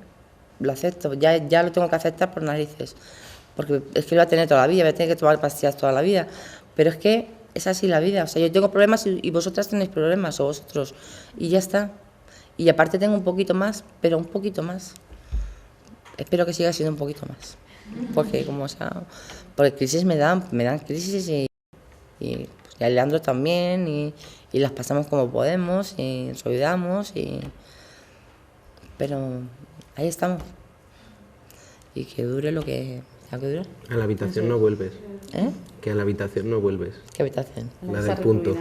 lo acepto, ya lo tengo que aceptar por narices, porque es que lo voy a tener toda la vida, voy a tener que tomar pastillas toda la vida, pero es que es así la vida, o sea, yo tengo problemas y vosotras tenéis problemas, o vosotros, y ya está. Y aparte tengo un poquito más, pero un poquito más. Espero que siga siendo un poquito más, porque porque crisis me dan crisis y a Leandro también, y las pasamos como podemos, y nos olvidamos, pero ahí estamos. Y que dure lo que tenga que durar. A la habitación no vuelves. ¿Eh? Que a la habitación no vuelves. ¿Qué habitación? La del punto.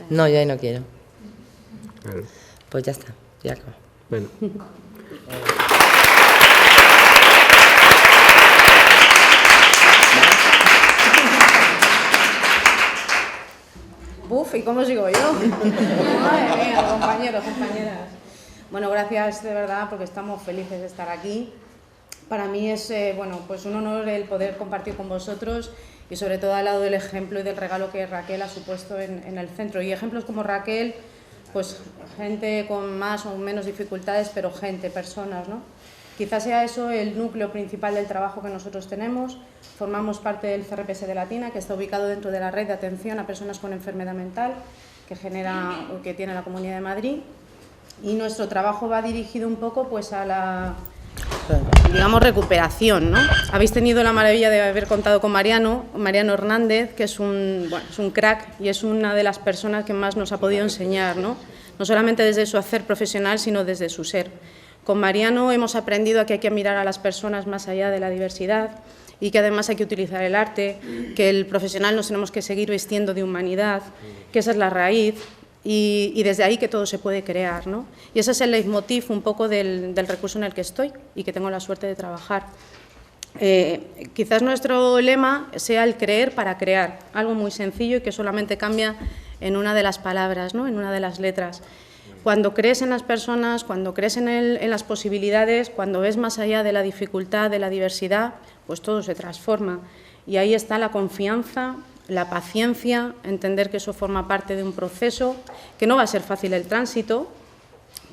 No, yo ahí no quiero. Claro. Pues ya está, ya acabo. Bueno. Uf, ¿y cómo sigo yo? Madre mía, compañeros, compañeras. Bueno, gracias de verdad porque estamos felices de estar aquí. Para mí es pues un honor el poder compartir con vosotros y sobre todo al lado del ejemplo y del regalo que Raquel ha supuesto en el centro. Y ejemplos como Raquel, pues gente con más o menos dificultades, pero personas, ¿no? Quizás sea eso el núcleo principal del trabajo que nosotros tenemos. Formamos parte del CRPS de Latina, que está ubicado dentro de la red de atención a personas con enfermedad mental que tiene la Comunidad de Madrid. Y nuestro trabajo va dirigido un poco pues a la, digamos, recuperación, ¿no? Habéis tenido la maravilla de haber contado con Mariano Hernández, que es un crack y es una de las personas que más nos ha podido enseñar, ¿no? No solamente desde su hacer profesional, sino desde su ser. Con Mariano hemos aprendido a que hay que mirar a las personas más allá de la diversidad y que además hay que utilizar el arte, que el profesional nos tenemos que seguir vistiendo de humanidad, que esa es la raíz y desde ahí que todo se puede crear, ¿no? Y ese es el leitmotiv un poco del recurso en el que estoy y que tengo la suerte de trabajar. Quizás nuestro lema sea el creer para crear, algo muy sencillo y que solamente cambia en una de las palabras, ¿no? En una de las letras. Cuando crees en las personas, cuando crees en las posibilidades, cuando ves más allá de la dificultad, de la diversidad, pues todo se transforma. Y ahí está la confianza, la paciencia, entender que eso forma parte de un proceso, que no va a ser fácil el tránsito,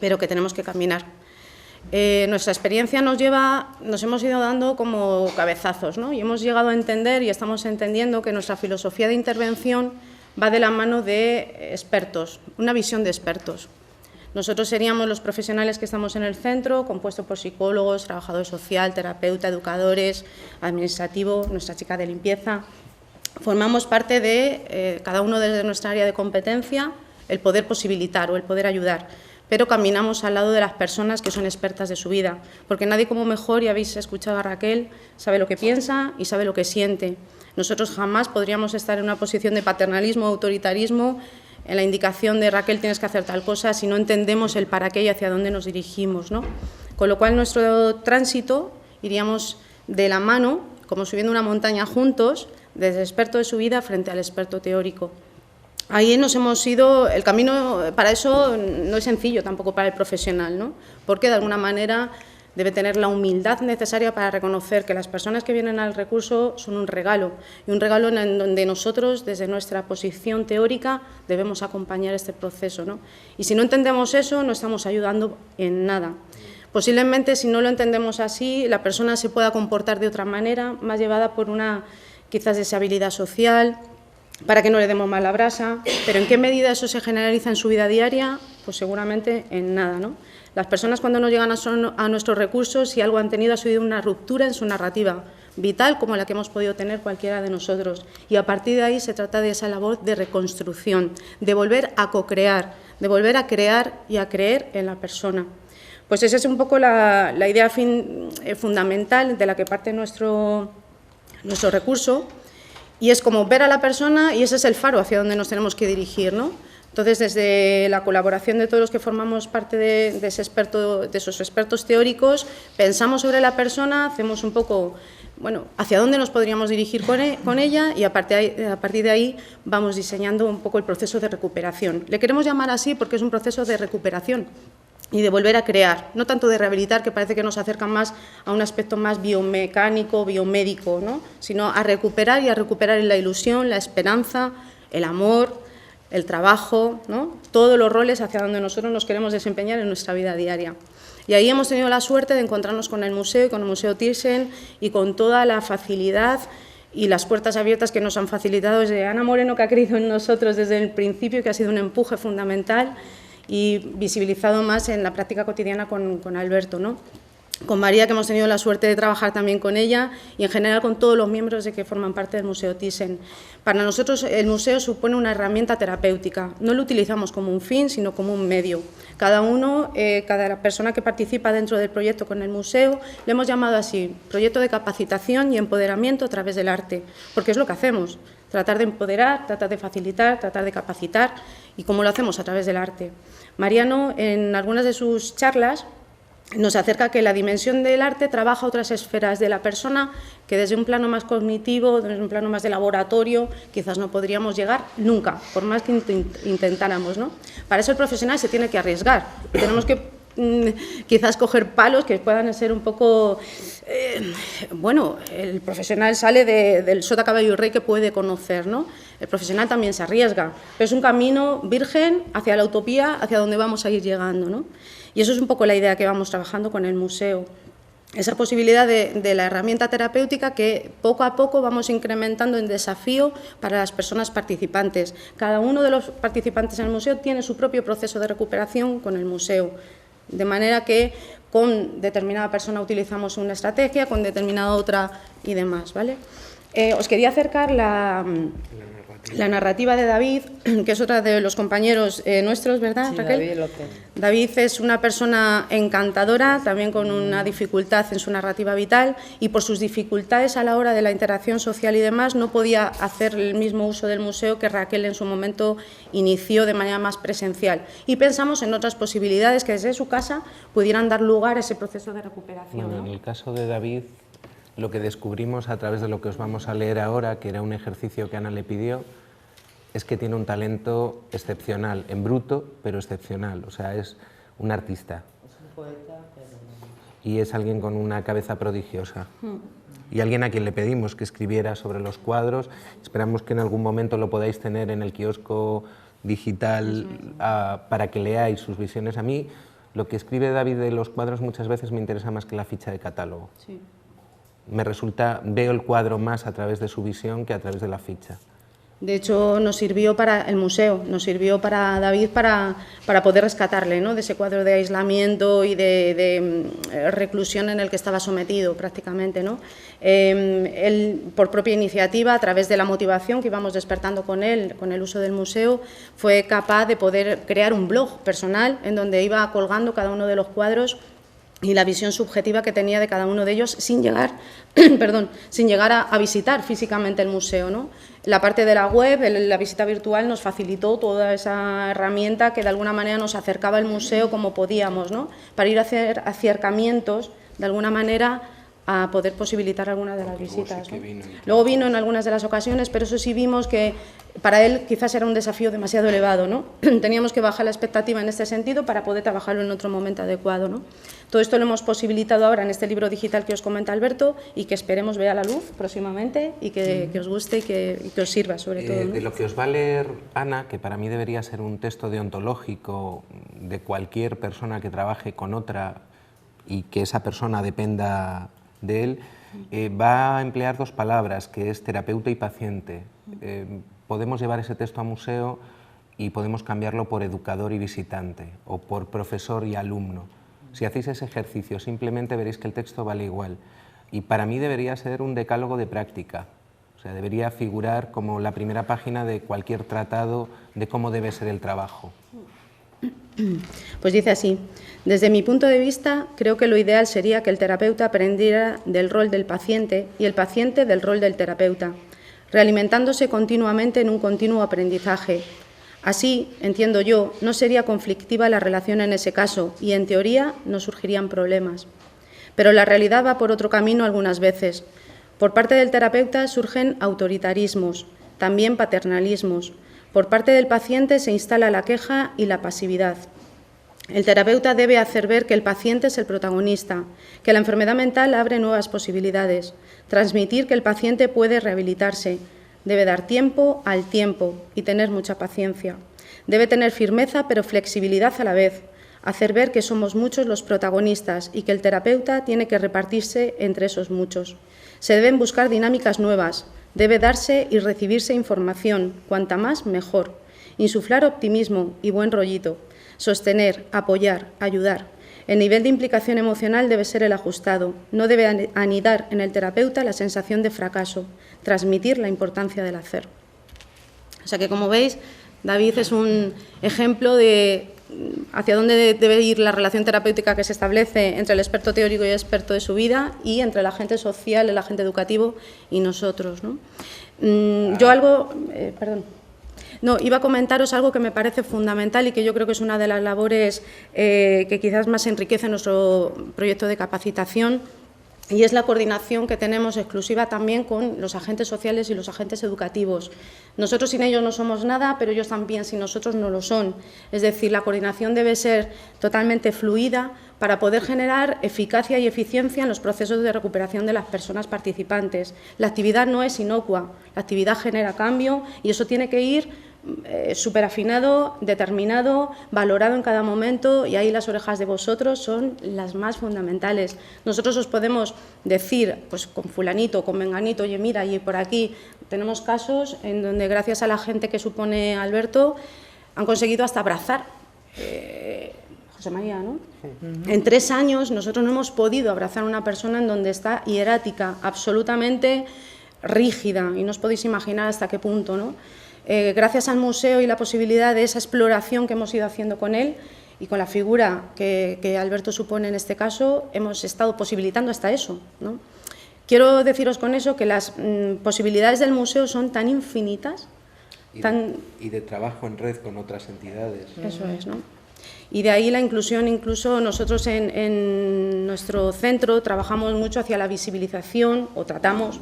pero que tenemos que caminar. Nuestra experiencia nos hemos ido dando como cabezazos, ¿no? Y hemos llegado a entender y estamos entendiendo que nuestra filosofía de intervención va de la mano de expertos, una visión de expertos. Nosotros seríamos los profesionales que estamos en el centro, compuesto por psicólogos, trabajador social, terapeuta, educadores, administrativo, nuestra chica de limpieza. Formamos parte de, cada uno desde nuestra área de competencia, el poder posibilitar o el poder ayudar, pero caminamos al lado de las personas que son expertas de su vida, porque nadie como mejor, y habéis escuchado a Raquel, sabe lo que piensa y sabe lo que siente. Nosotros jamás podríamos estar en una posición de paternalismo o autoritarismo en la indicación de Raquel tienes que hacer tal cosa si no entendemos el para qué y hacia dónde nos dirigimos, ¿no? Con lo cual nuestro tránsito iríamos de la mano, como subiendo una montaña juntos, desde el experto de su vida frente al experto teórico. Ahí nos hemos ido, el camino para eso no es sencillo tampoco para el profesional, ¿no? Porque de alguna manera debe tener la humildad necesaria para reconocer que las personas que vienen al recurso son un regalo, y un regalo en donde nosotros, desde nuestra posición teórica, debemos acompañar este proceso, ¿no? Y si no entendemos eso, no estamos ayudando en nada. Posiblemente, si no lo entendemos así, la persona se pueda comportar de otra manera, más llevada por una, quizás, deshabilidad social, para que no le demos más la brasa, pero ¿en qué medida eso se generaliza en su vida diaria? Pues seguramente en nada, ¿no? Las personas cuando nos llegan a nuestros recursos, si algo han tenido, ha sido una ruptura en su narrativa vital como la que hemos podido tener cualquiera de nosotros. Y a partir de ahí se trata de esa labor de reconstrucción, de volver a co-crear, de volver a crear y a creer en la persona. Pues esa es un poco la idea fundamental de la que parte nuestro nuestro recurso, y es como ver a la persona y ese es el faro hacia donde nos tenemos que dirigir, ¿no? Entonces, desde la colaboración de todos los que formamos parte de esos expertos teóricos, pensamos sobre la persona, hacemos un poco, bueno, hacia dónde nos podríamos dirigir con ella y a partir de ahí vamos diseñando un poco el proceso de recuperación. Le queremos llamar así porque es un proceso de recuperación y de volver a crear, no tanto de rehabilitar, que parece que nos acerca más a un aspecto más biomecánico, biomédico, ¿no? Sino a recuperar y a recuperar la ilusión, la esperanza, el amor, el trabajo, ¿no? Todos los roles hacia donde nosotros nos queremos desempeñar en nuestra vida diaria. Y ahí hemos tenido la suerte de encontrarnos con el museo y con el Museo Thyssen y con toda la facilidad y las puertas abiertas que nos han facilitado desde Ana Moreno, que ha creído en nosotros desde el principio, que ha sido un empuje fundamental y visibilizado más en la práctica cotidiana con Alberto, ¿no? Con María, que hemos tenido la suerte de trabajar también con ella, y en general con todos los miembros de que forman parte del Museo Thyssen. Para nosotros el museo supone una herramienta terapéutica, no lo utilizamos como un fin, sino como un medio. Cada persona que participa dentro del proyecto con el museo, le hemos llamado así, proyecto de capacitación y empoderamiento a través del arte, porque es lo que hacemos, tratar de empoderar, tratar de facilitar, tratar de capacitar, y cómo lo hacemos a través del arte. Mariano, en algunas de sus charlas, nos acerca a que la dimensión del arte trabaja otras esferas de la persona que desde un plano más cognitivo, desde un plano más de laboratorio, quizás no podríamos llegar nunca, por más que intentáramos, ¿no? Para eso el profesional se tiene que arriesgar. Tenemos que quizás coger palos que puedan ser un poco... bueno, el profesional sale del sota, caballo y rey que puede conocer, ¿no? El profesional también se arriesga, pero es un camino virgen hacia la utopía, hacia donde vamos a ir llegando, ¿no? Y eso es un poco la idea que vamos trabajando con el museo. Esa posibilidad de la herramienta terapéutica que poco a poco vamos incrementando en desafío para las personas participantes. Cada uno de los participantes en el museo tiene su propio proceso de recuperación con el museo, de manera que con determinada persona utilizamos una estrategia, con determinada otra y demás, ¿vale? Os quería acercar la narrativa de David, que es otra de los compañeros nuestros, ¿verdad, sí, Raquel? David López. David es una persona encantadora, también con una dificultad en su narrativa vital, y por sus dificultades a la hora de la interacción social y demás no podía hacer el mismo uso del museo que Raquel en su momento inició de manera más presencial. Y pensamos en otras posibilidades que desde su casa pudieran dar lugar a ese proceso de recuperación, Bueno, ¿no? en el caso de David, lo que descubrimos a través de lo que os vamos a leer ahora, que era un ejercicio que Ana le pidió, es que tiene un talento excepcional, en bruto, pero excepcional. O sea, es un artista. Es un poeta, pero... Y es alguien con una cabeza prodigiosa. Y alguien a quien le pedimos que escribiera sobre los cuadros. Esperamos que en algún momento lo podáis tener en el kiosco digital para que leáis sus visiones. A mí, lo que escribe David de los cuadros muchas veces me interesa más que la ficha de catálogo. Sí. Veo el cuadro más a través de su visión que a través de la ficha. De hecho, nos sirvió para el museo, nos sirvió para David para poder rescatarle, ¿no?, de ese cuadro de aislamiento y de reclusión en el que estaba sometido prácticamente, ¿no? Él, por propia iniciativa, a través de la motivación que íbamos despertando con él, con el uso del museo, fue capaz de poder crear un blog personal en donde iba colgando cada uno de los cuadros y la visión subjetiva que tenía de cada uno de ellos sin llegar, sin llegar a visitar físicamente el museo, ¿no? La parte de la web, la visita virtual, nos facilitó toda esa herramienta que de alguna manera nos acercaba al museo como podíamos, ¿no?, para ir a hacer acercamientos de alguna manera a poder posibilitar algunas de las visitas, ¿no? Luego vino en algunas de las ocasiones, pero eso sí vimos que para él quizás era un desafío demasiado elevado, ¿no? Teníamos que bajar la expectativa en este sentido para poder trabajarlo en otro momento adecuado, ¿no? Todo esto lo hemos posibilitado ahora en este libro digital que os comenta Alberto y que esperemos vea la luz próximamente y que os guste y que os sirva sobre todo, ¿no? De lo que os va a leer Ana, que para mí debería ser un texto deontológico de cualquier persona que trabaje con otra y que esa persona dependa de él, va a emplear dos palabras, que es terapeuta y paciente. Podemos llevar ese texto a museo y podemos cambiarlo por educador y visitante, o por profesor y alumno. Si hacéis ese ejercicio, simplemente veréis que el texto vale igual. Y para mí debería ser un decálogo de práctica. O sea, debería figurar como la primera página de cualquier tratado de cómo debe ser el trabajo. Pues dice así: desde mi punto de vista, creo que lo ideal sería que el terapeuta aprendiera del rol del paciente y el paciente del rol del terapeuta, realimentándose continuamente en un continuo aprendizaje. Así, entiendo yo, no sería conflictiva la relación en ese caso y, en teoría, no surgirían problemas. Pero la realidad va por otro camino algunas veces. Por parte del terapeuta surgen autoritarismos, también paternalismos. Por parte del paciente se instala la queja y la pasividad. El terapeuta debe hacer ver que el paciente es el protagonista, que la enfermedad mental abre nuevas posibilidades, transmitir que el paciente puede rehabilitarse. Debe dar tiempo al tiempo y tener mucha paciencia. Debe tener firmeza pero flexibilidad a la vez, hacer ver que somos muchos los protagonistas y que el terapeuta tiene que repartirse entre esos muchos. Se deben buscar dinámicas nuevas, debe darse y recibirse información, cuanta más mejor, insuflar optimismo y buen rollito, sostener, apoyar, ayudar. El nivel de implicación emocional debe ser el ajustado, no debe anidar en el terapeuta la sensación de fracaso, transmitir la importancia del hacer. O sea que, como veis, David es un ejemplo de hacia dónde debe ir la relación terapéutica que se establece entre el experto teórico y el experto de su vida y entre el agente social, el agente educativo y nosotros, ¿no? Iba a comentaros algo que me parece fundamental y que yo creo que es una de las labores que quizás más enriquece nuestro proyecto de capacitación, y es la coordinación que tenemos exclusiva también con los agentes sociales y los agentes educativos. Nosotros sin ellos no somos nada, pero ellos también sin nosotros no lo son. Es decir, la coordinación debe ser totalmente fluida para poder generar eficacia y eficiencia en los procesos de recuperación de las personas participantes. La actividad no es inocua, la actividad genera cambio y eso tiene que ir súper afinado, determinado, valorado en cada momento, y ahí las orejas de vosotros son las más fundamentales. Nosotros os podemos decir, pues con fulanito, con menganito, oye, mira, y por aquí tenemos casos en donde gracias a la gente que supone Alberto han conseguido hasta abrazar. José María, ¿no? En 3 años nosotros no hemos podido abrazar a una persona en donde está hierática, absolutamente rígida, y no os podéis imaginar hasta qué punto, ¿no? Gracias al museo y la posibilidad de esa exploración que hemos ido haciendo con él y con la figura que Alberto supone en este caso, hemos estado posibilitando hasta eso, ¿no? Quiero deciros con eso que las posibilidades del museo son tan infinitas. Y de trabajo en red con otras entidades. Eso es, ¿no? Y de ahí la inclusión, incluso nosotros en nuestro centro trabajamos mucho hacia la visibilización, o tratamos,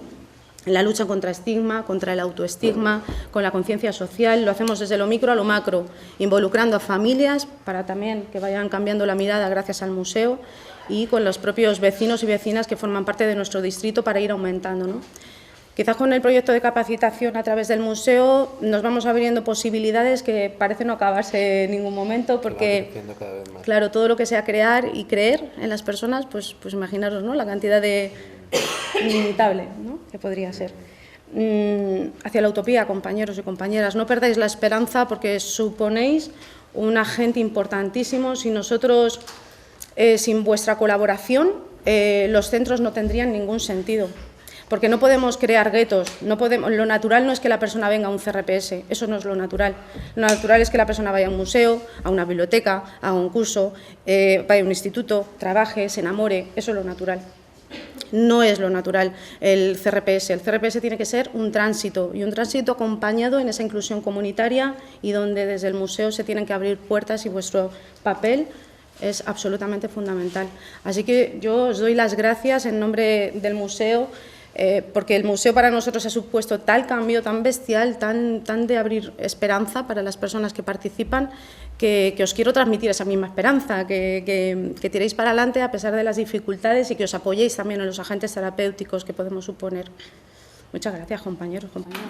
en la lucha contra estigma, contra el autoestigma, con la conciencia social. Lo hacemos desde lo micro a lo macro, involucrando a familias para también que vayan cambiando la mirada gracias al museo, y con los propios vecinos y vecinas que forman parte de nuestro distrito para ir aumentando, ¿no? Quizás con el proyecto de capacitación a través del museo nos vamos abriendo posibilidades que parece no acabarse en ningún momento, porque, claro, todo lo que sea crear y creer en las personas, pues imaginaros, ¿no?, la cantidad de inimitable, ¿no?, que podría ser. Hacia la utopía, compañeros y compañeras, no perdáis la esperanza, porque suponéis un agente importantísimo. Si nosotros, sin vuestra colaboración, los centros no tendrían ningún sentido. Porque no podemos crear guetos, lo natural no es que la persona venga a un CRPS, eso no es lo natural. Lo natural es que la persona vaya a un museo, a una biblioteca, a un curso, vaya a un instituto, trabaje, se enamore, eso es lo natural. No es lo natural el CRPS. El CRPS tiene que ser un tránsito, y un tránsito acompañado en esa inclusión comunitaria, y donde desde el museo se tienen que abrir puertas, y vuestro papel es absolutamente fundamental. Así que yo os doy las gracias en nombre del museo, porque el museo para nosotros ha supuesto tal cambio, tan bestial, tan de abrir esperanza para las personas que participan, que os quiero transmitir esa misma esperanza, que tiréis para adelante a pesar de las dificultades, y que os apoyéis también en los agentes terapéuticos que podemos suponer. Muchas gracias, compañeros, compañeras.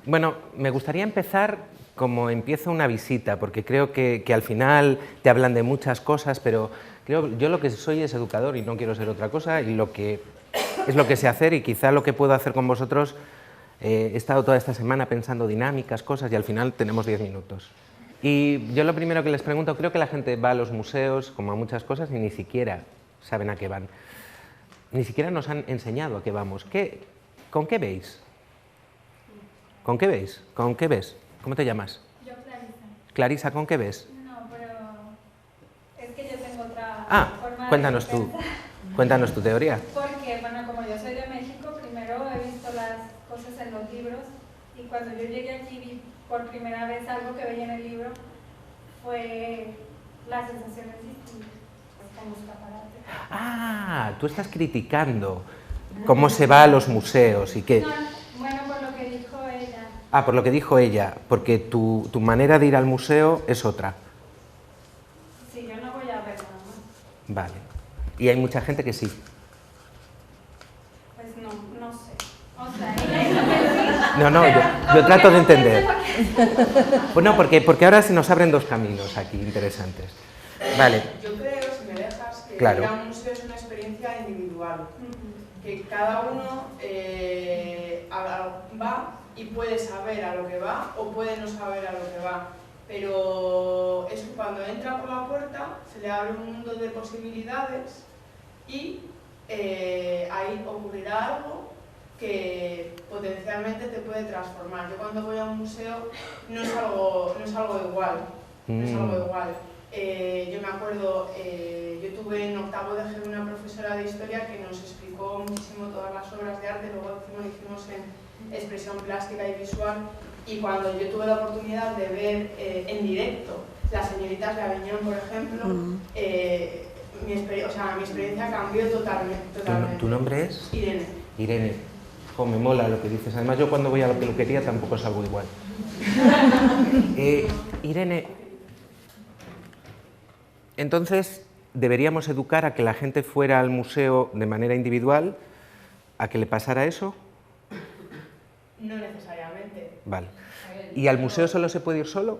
Bueno, me gustaría empezar como empiezo una visita, porque creo que al final te hablan de muchas cosas, pero yo lo que soy es educador y no quiero ser otra cosa, y es lo que sé hacer, y quizá lo que puedo hacer con vosotros, he estado toda esta semana pensando dinámicas, cosas, y al final tenemos 10 minutos. Y yo lo primero que les pregunto, creo que la gente va a los museos como a muchas cosas y ni siquiera saben a qué van. Ni siquiera nos han enseñado a qué vamos. ¿Con qué veis? ¿Con qué veis? ¿Con qué ves? ¿Cómo te llamas? Yo, Clarisa. Clarisa, ¿con qué ves? No, pero es que yo tengo otra forma Cuéntanos de tú. pensar. Cuéntanos tu teoría. Porque, bueno, como yo soy de México, primero he visto las cosas en los libros y cuando yo llegué aquí vi por primera vez algo que veía en el libro fue las sensaciones distintas, pues como escaparate. Ah, tú estás criticando cómo se va a los museos y qué. No, bueno, por lo que dijo ella. Ah, por lo que dijo ella, porque tu manera de ir al museo es otra. Sí, yo no voy a ver nada más. Vale. Y hay mucha gente que sí. Pues no sé. O sea, ella hizo que sí. No, pero yo como trato que de no sé entender. por qué. Bueno, porque ahora se nos abren dos caminos aquí interesantes. Vale. Yo creo, si me dejas, que Claro. ir a un museo es una experiencia individual. Que cada uno va y puede saber a lo que va o puede no saber a lo que va. Pero es que cuando entra por la puerta se le abre un mundo de posibilidades y ahí ocurrirá algo que potencialmente te puede transformar. Yo cuando voy a un museo no es algo igual. No es algo igual. Yo me acuerdo, yo tuve en octavo de GB una profesora de historia que nos explicó muchísimo todas las obras de arte, luego encima lo hicimos en expresión plástica y visual, y cuando yo tuve la oportunidad de ver en directo Las señoritas de Aviñón, por ejemplo, mi experiencia cambió totalmente. ¿Tu nombre es? Irene. Irene. Jo, me mola lo que dices. Además, yo cuando voy a la peluquería tampoco salgo igual. Irene, entonces, ¿deberíamos educar a que la gente fuera al museo de manera individual? ¿A que le pasara eso? No necesariamente. Vale. ¿Y al museo solo se puede ir solo?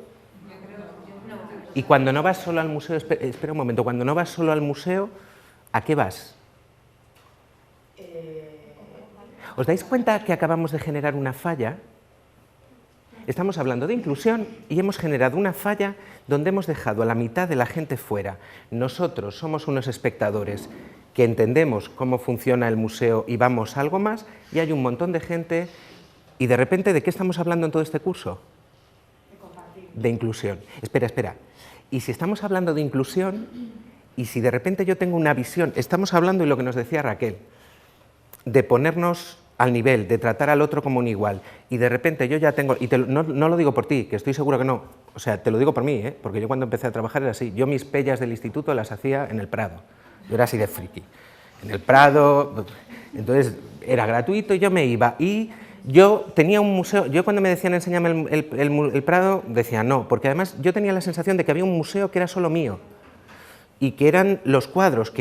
Y cuando no vas solo al museo, espera un momento, cuando no vas solo al museo, ¿a qué vas? ¿Os dais cuenta que acabamos de generar una falla? Estamos hablando de inclusión y hemos generado una falla donde hemos dejado a la mitad de la gente fuera. Nosotros somos unos espectadores que entendemos cómo funciona el museo y vamos a algo más, y hay un montón de gente. Y de repente, ¿de qué estamos hablando en todo este curso? De inclusión. Espera. Y si estamos hablando de inclusión, y si de repente yo tengo una visión, estamos hablando de lo que nos decía Raquel, de ponernos al nivel, de tratar al otro como un igual, y de repente yo ya tengo, y no lo digo por ti, que estoy seguro que no, o sea, te lo digo por mí, porque yo cuando empecé a trabajar era así, yo mis pellas del instituto las hacía en el Prado, yo era así de friki, en el Prado, entonces era gratuito y yo me iba, y yo tenía un museo, yo cuando me decían enséñame el Prado, decía no, porque además yo tenía la sensación de que había un museo que era solo mío, y que eran los cuadros,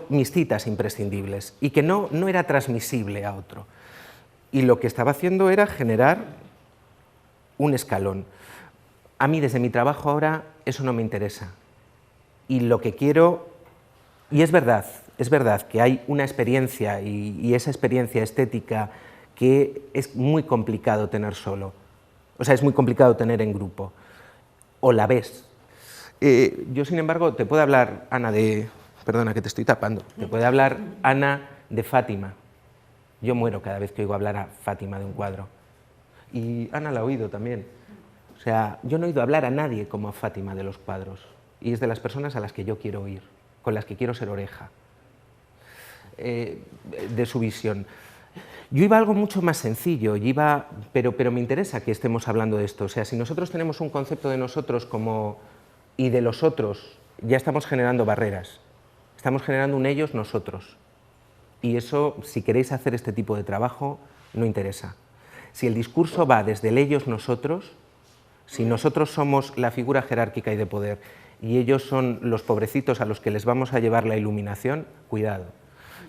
mis citas imprescindibles, y que no era transmisible a otro. Y lo que estaba haciendo era generar un escalón. A mí, desde mi trabajo ahora, eso no me interesa. Y lo que quiero, y es verdad que hay una experiencia, y esa experiencia estética que es muy complicado tener solo. O sea, es muy complicado tener en grupo. O la ves. Yo, sin embargo, te puedo hablar, Ana, perdona que te estoy tapando, te puede hablar Ana de Fátima. Yo muero cada vez que oigo hablar a Fátima de un cuadro. Y Ana la ha oído también. O sea, yo no he oído hablar a nadie como a Fátima de los cuadros. Y es de las personas a las que yo quiero oír, con las que quiero ser oreja, de su visión. Yo iba a algo mucho más sencillo, pero me interesa que estemos hablando de esto. O sea, si nosotros tenemos un concepto de nosotros y de los otros, ya estamos generando barreras. Estamos generando un ellos-nosotros. Y eso, si queréis hacer este tipo de trabajo, no interesa. Si el discurso va desde el ellos-nosotros, si nosotros somos la figura jerárquica y de poder y ellos son los pobrecitos a los que les vamos a llevar la iluminación, cuidado.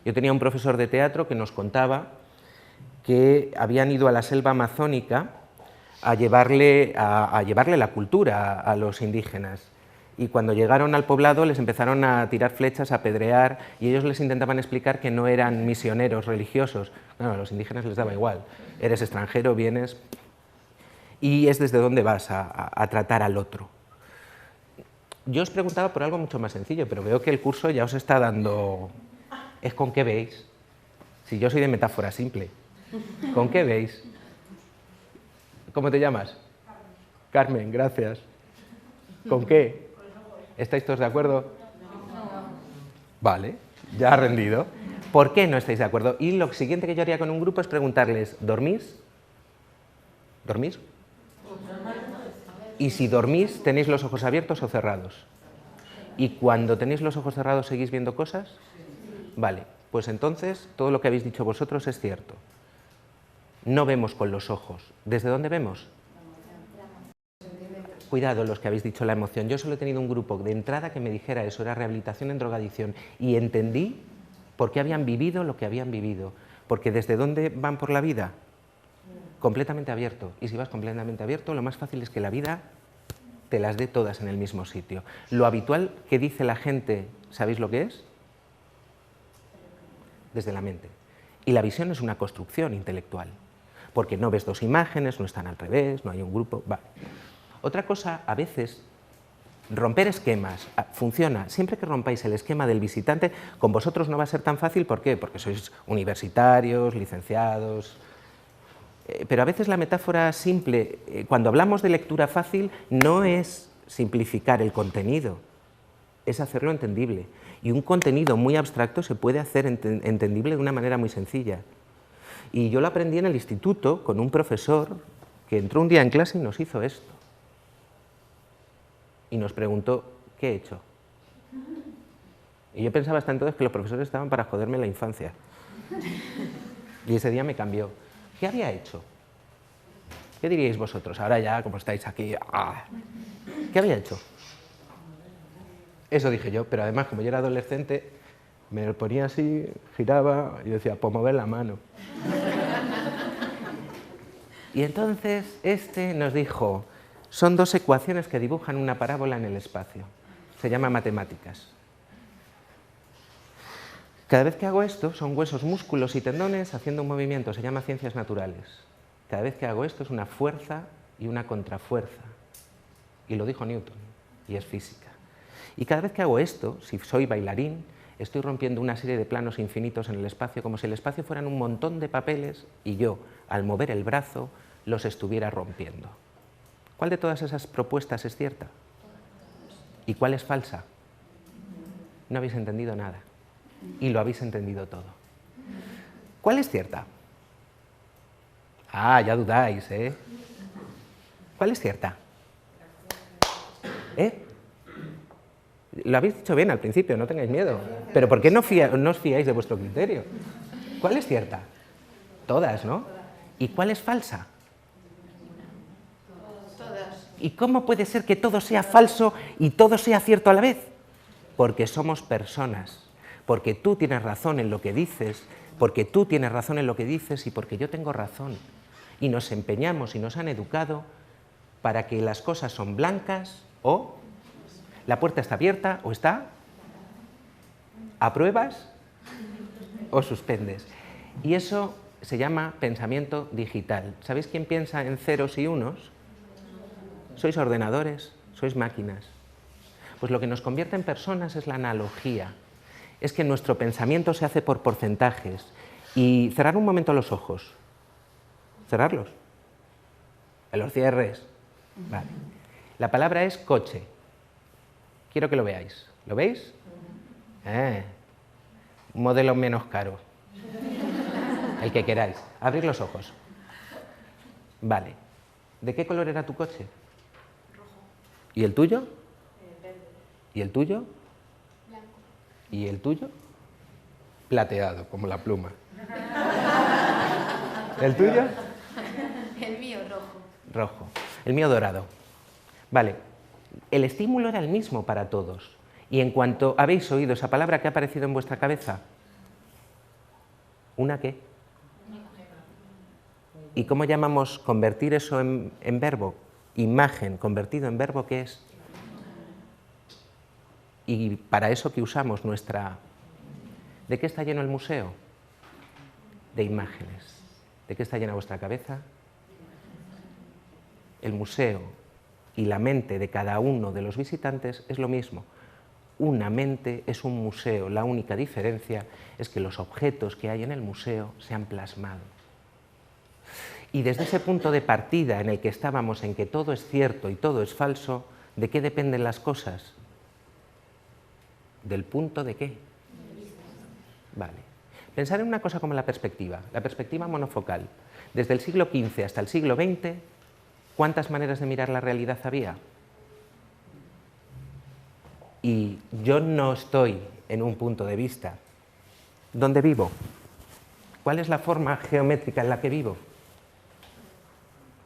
Yo tenía un profesor de teatro que nos contaba que habían ido a la selva amazónica a llevarle la cultura a los indígenas. Y cuando llegaron al poblado les empezaron a tirar flechas, a apedrear, y ellos les intentaban explicar que no eran misioneros religiosos. No, a los indígenas les daba igual. Eres extranjero, vienes... Y es desde dónde vas a tratar al otro. Yo os preguntaba por algo mucho más sencillo, pero veo que el curso ya os está dando... Es con qué veis. Si yo soy de metáfora simple. ¿Con qué veis? ¿Cómo te llamas? Carmen, gracias. ¿Con qué? ¿Estáis todos de acuerdo? Vale, ya ha rendido. ¿Por qué no estáis de acuerdo? Y lo siguiente que yo haría con un grupo es preguntarles, ¿dormís? ¿Dormís? Y si dormís, ¿tenéis los ojos abiertos o cerrados? ¿Y cuando tenéis los ojos cerrados seguís viendo cosas? Vale, pues entonces todo lo que habéis dicho vosotros es cierto. No vemos con los ojos. ¿Desde dónde vemos? Cuidado los que habéis dicho la emoción. Yo solo he tenido un grupo de entrada que me dijera eso, era rehabilitación en drogadicción, y entendí por qué habían vivido lo que habían vivido. Porque ¿desde dónde van por la vida? Completamente abierto. Y si vas completamente abierto, lo más fácil es que la vida te las dé todas en el mismo sitio. Lo habitual que dice la gente, ¿sabéis lo que es? Desde la mente. Y la visión es una construcción intelectual, porque no ves dos imágenes, no están al revés, no hay un grupo. Va. Otra cosa, a veces, romper esquemas funciona. Siempre que rompáis el esquema del visitante, con vosotros no va a ser tan fácil. ¿Por qué? Porque sois universitarios, licenciados. Pero a veces la metáfora simple, cuando hablamos de lectura fácil, no es simplificar el contenido, es hacerlo entendible. Y un contenido muy abstracto se puede hacer entendible de una manera muy sencilla. Y yo lo aprendí en el instituto con un profesor que entró un día en clase y nos hizo esto. Y nos preguntó, ¿qué he hecho? Y yo pensaba hasta entonces que los profesores estaban para joderme la infancia. Y ese día me cambió. ¿Qué había hecho? ¿Qué diríais vosotros? Ahora ya, como estáis aquí, ¡ah! ¿Qué había hecho? Eso dije yo, pero además, como yo era adolescente, me lo ponía así, giraba y decía, pues mover la mano. Y entonces este nos dijo, son dos ecuaciones que dibujan una parábola en el espacio. Se llama matemáticas. Cada vez que hago esto, son huesos, músculos y tendones haciendo un movimiento, se llama ciencias naturales. Cada vez que hago esto es una fuerza y una contrafuerza. Y lo dijo Newton, y es física. Y cada vez que hago esto, si soy bailarín, estoy rompiendo una serie de planos infinitos en el espacio, como si el espacio fueran un montón de papeles y yo, al mover el brazo, los estuviera rompiendo. ¿Cuál de todas esas propuestas es cierta? ¿Y cuál es falsa? No habéis entendido nada. Y lo habéis entendido todo. ¿Cuál es cierta? Ah, ya dudáis, ¿eh? ¿Cuál es cierta? ¿Eh? Lo habéis dicho bien al principio, no tengáis miedo. Pero ¿por qué no os fiáis de vuestro criterio? ¿Cuál es cierta? Todas, ¿no? ¿Y cuál es falsa? Todas. ¿Y cómo puede ser que todo sea falso y todo sea cierto a la vez? Porque somos personas. Porque tú tienes razón en lo que dices, porque tú tienes razón en lo que dices y porque yo tengo razón. Y nos empeñamos y nos han educado para que las cosas son blancas o la puerta está abierta o está, apruebas o suspendes. Y eso se llama pensamiento digital. ¿Sabéis quién piensa en ceros y unos? Sois ordenadores, sois máquinas. Pues lo que nos convierte en personas es la analogía. Es que nuestro pensamiento se hace por porcentajes. Y cerrar un momento los ojos. Cerrarlos. Que los cierres. Vale. La palabra es coche. Quiero que lo veáis. ¿Lo veis? Un modelo menos caro. El que queráis. Abrid los ojos. Vale. ¿De qué color era tu coche? Rojo. ¿Y el tuyo? Verde. ¿Y el tuyo? Blanco. ¿Y el tuyo? Plateado, como la pluma. ¿El tuyo? El mío, rojo. Rojo. El mío, dorado. Vale. El estímulo era el mismo para todos. Y en cuanto habéis oído esa palabra, ¿qué ha aparecido en vuestra cabeza? ¿Una qué? ¿Y cómo llamamos convertir eso en verbo? Imagen convertido en verbo, ¿qué es? Y para eso que usamos nuestra... ¿De qué está lleno el museo? De imágenes. ¿De qué está llena vuestra cabeza? El museo y la mente de cada uno de los visitantes es lo mismo. Una mente es un museo. La única diferencia es que los objetos que hay en el museo se han plasmado. Y desde ese punto de partida en el que estábamos, en que todo es cierto y todo es falso, ¿de qué dependen las cosas? ¿Del punto de qué? Vale. Pensar en una cosa como la perspectiva monofocal. Desde el siglo XV hasta el siglo XX, ¿cuántas maneras de mirar la realidad había? Y yo no estoy en un punto de vista. ¿Dónde vivo? ¿Cuál es la forma geométrica en la que vivo?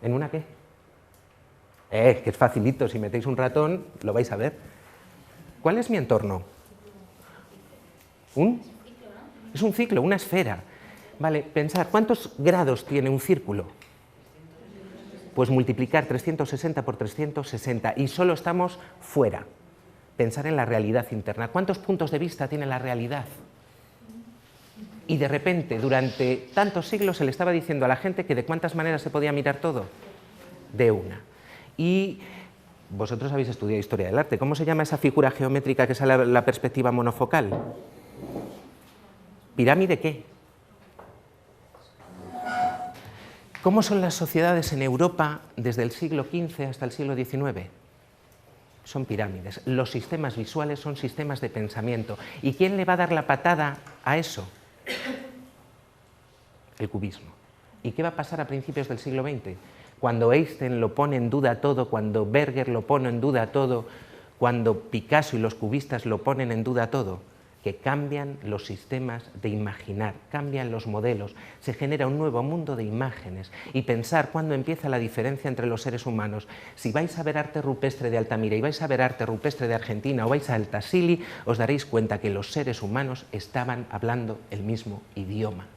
¿En una qué? Que es facilito, si metéis un ratón lo vais a ver. ¿Cuál es mi entorno? Es un ciclo, una esfera. Vale, pensar, ¿cuántos grados tiene un círculo? Pues multiplicar 360 por 360 y solo estamos fuera. Pensar en la realidad interna. ¿Cuántos puntos de vista tiene la realidad? Y de repente, durante tantos siglos, se le estaba diciendo a la gente que de cuántas maneras se podía mirar todo. De una. Y vosotros habéis estudiado historia del arte. ¿Cómo se llama esa figura geométrica que es la perspectiva monofocal? ¿Pirámide qué? ¿Cómo son las sociedades en Europa desde el siglo XV hasta el siglo XIX? Son pirámides. Los sistemas visuales son sistemas de pensamiento. ¿Y quién le va a dar la patada a eso? El cubismo. ¿Y qué va a pasar a principios del siglo XX? Cuando Einstein lo pone en duda todo, cuando Berger lo pone en duda todo, cuando Picasso y los cubistas lo ponen en duda todo, que cambian los sistemas de imaginar, cambian los modelos, se genera un nuevo mundo de imágenes. Y pensar cuándo empieza la diferencia entre los seres humanos. Si vais a ver arte rupestre de Altamira y vais a ver arte rupestre de Argentina o vais a Altasili, os daréis cuenta que los seres humanos estaban hablando el mismo idioma.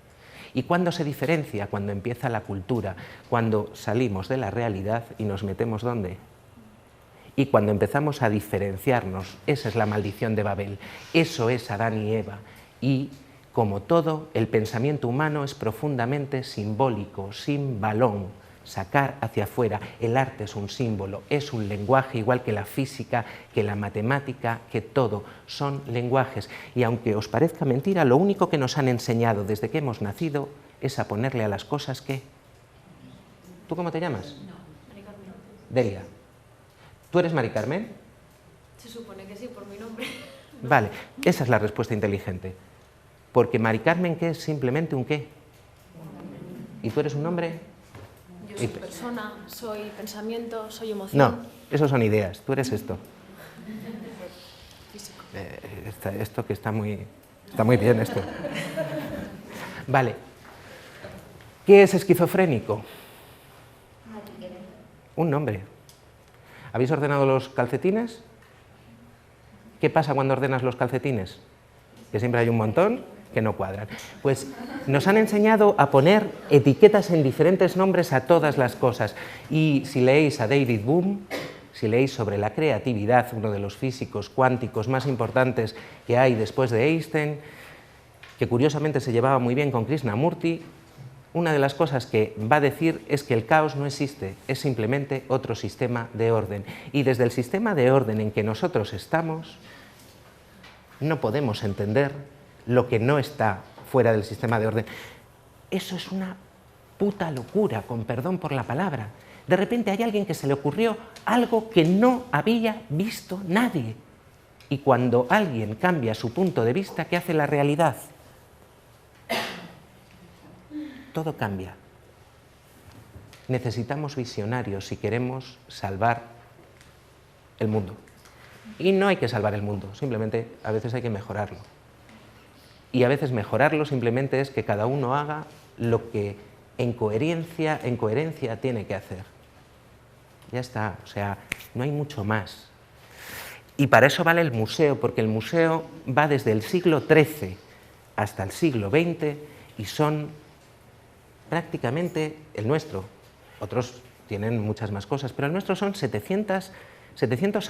¿Y cuándo se diferencia? Cuando empieza la cultura, cuando salimos de la realidad y nos metemos ¿dónde? Y cuando empezamos a diferenciarnos. Esa es la maldición de Babel. Eso es Adán y Eva. Y, como todo, el pensamiento humano es profundamente simbólico, sin balón, sacar hacia afuera. El arte es un símbolo, es un lenguaje, igual que la física, que la matemática, que todo. Son lenguajes. Y aunque os parezca mentira, lo único que nos han enseñado desde que hemos nacido es a ponerle a las cosas ¿qué? ¿Tú cómo te llamas? No, Mari Carmen. Delia. ¿Tú eres Mari Carmen? Se supone que sí, por mi nombre. Vale, esa es la respuesta inteligente. Porque Mari Carmen, ¿qué es? Simplemente un qué. ¿Y tú eres un nombre? Yo soy persona, soy pensamiento, soy emoción. No, eso son ideas. Tú eres esto. Físico. Esto que está muy bien esto. Vale. ¿Qué es esquizofrénico? Un nombre. ¿Habéis ordenado los calcetines? ¿Qué pasa cuando ordenas los calcetines? Que siempre hay un montón que no cuadran. Pues nos han enseñado a poner etiquetas en diferentes nombres a todas las cosas. Y si leéis a David Bohm, si leéis sobre la creatividad, uno de los físicos cuánticos más importantes que hay después de Einstein, que curiosamente se llevaba muy bien con Krishnamurti, una de las cosas que va a decir es que el caos no existe, es simplemente otro sistema de orden. Y desde el sistema de orden en que nosotros estamos, no podemos entender lo que no está fuera del sistema de orden. Eso es una puta locura, con perdón por la palabra. De repente hay alguien que se le ocurrió algo que no había visto nadie. Y cuando alguien cambia su punto de vista, ¿qué hace la realidad? Todo cambia. Necesitamos visionarios si queremos salvar el mundo. Y no hay que salvar el mundo, simplemente a veces hay que mejorarlo. Y a veces mejorarlo simplemente es que cada uno haga lo que en coherencia tiene que hacer. Ya está, o sea, no hay mucho más. Y para eso vale el museo, porque el museo va desde el siglo XIII hasta el siglo XX y son prácticamente el nuestro. Otros tienen muchas más cosas, pero el nuestro son 700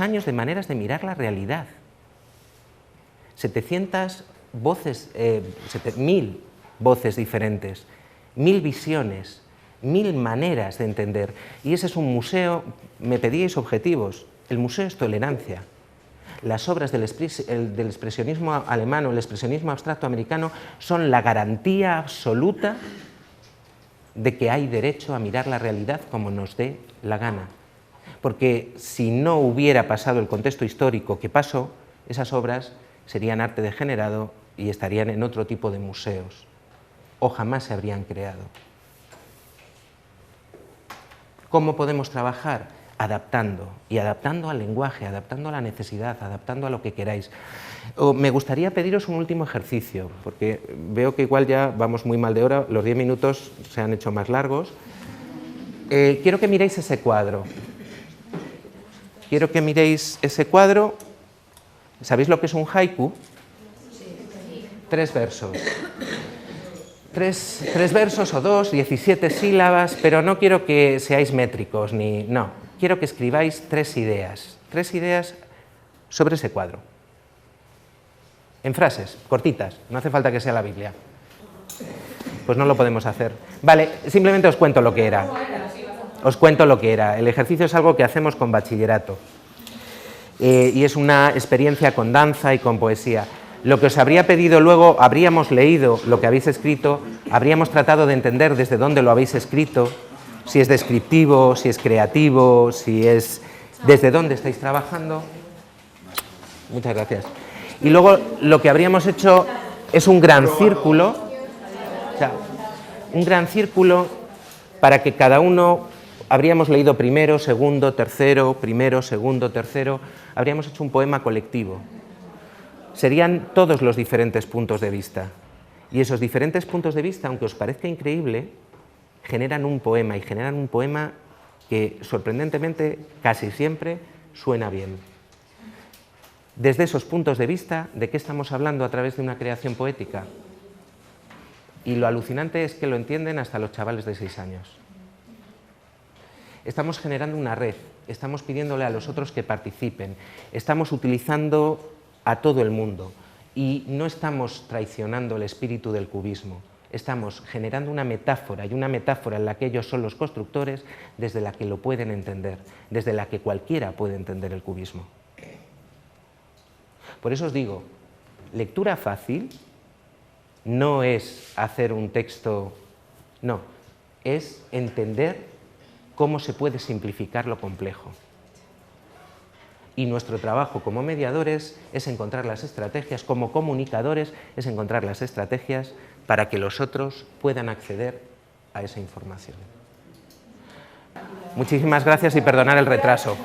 años de maneras de mirar la realidad. 700 voces, 1000 voces diferentes, 1000 visiones, 1000 maneras de entender. Y ese es un museo, me pedíais objetivos, el museo es tolerancia. Las obras del expresionismo alemán o el expresionismo abstracto americano son la garantía absoluta de que hay derecho a mirar la realidad como nos dé la gana. Porque si no hubiera pasado el contexto histórico que pasó, esas obras serían arte degenerado y estarían en otro tipo de museos, o jamás se habrían creado. ¿Cómo podemos trabajar? Adaptando, y adaptando al lenguaje, adaptando a la necesidad, adaptando a lo que queráis. Me gustaría pediros un último ejercicio, porque veo que igual ya vamos muy mal de hora, los 10 minutos se han hecho más largos. Quiero que miréis ese cuadro. Quiero que miréis ese cuadro. ¿Sabéis lo que es un haiku? 3 versos. Tres versos o 2, 17 sílabas, pero no quiero que seáis métricos, no. Quiero que escribáis 3 ideas sobre ese cuadro. En frases, cortitas, no hace falta que sea la Biblia. Pues no lo podemos hacer. Vale, simplemente os cuento lo que era. Os cuento lo que era. El ejercicio es algo que hacemos con bachillerato. Y es una experiencia con danza y con poesía. Lo que os habría pedido luego, habríamos leído lo que habéis escrito, habríamos tratado de entender desde dónde lo habéis escrito, si es descriptivo, si es creativo, si es desde dónde estáis trabajando. Muchas gracias. Y luego lo que habríamos hecho es un gran círculo, para que cada uno habríamos leído primero, segundo, tercero, primero, segundo, tercero, habríamos hecho un poema colectivo. Serían todos los diferentes puntos de vista. Y esos diferentes puntos de vista, aunque os parezca increíble, generan un poema, y generan un poema que, sorprendentemente, casi siempre suena bien. Desde esos puntos de vista, ¿de qué estamos hablando a través de una creación poética? Y lo alucinante es que lo entienden hasta los chavales de 6 años. Estamos generando una red, estamos pidiéndole a los otros que participen, estamos utilizando a todo el mundo y no estamos traicionando el espíritu del cubismo, estamos generando una metáfora, y una metáfora en la que ellos son los constructores, desde la que lo pueden entender, desde la que cualquiera puede entender el cubismo. Por eso os digo, lectura fácil no es hacer un texto, no, es entender cómo se puede simplificar lo complejo. Y nuestro trabajo como mediadores es encontrar las estrategias, como comunicadores, es encontrar las estrategias para que los otros puedan acceder a esa información. Muchísimas gracias y perdonad el retraso.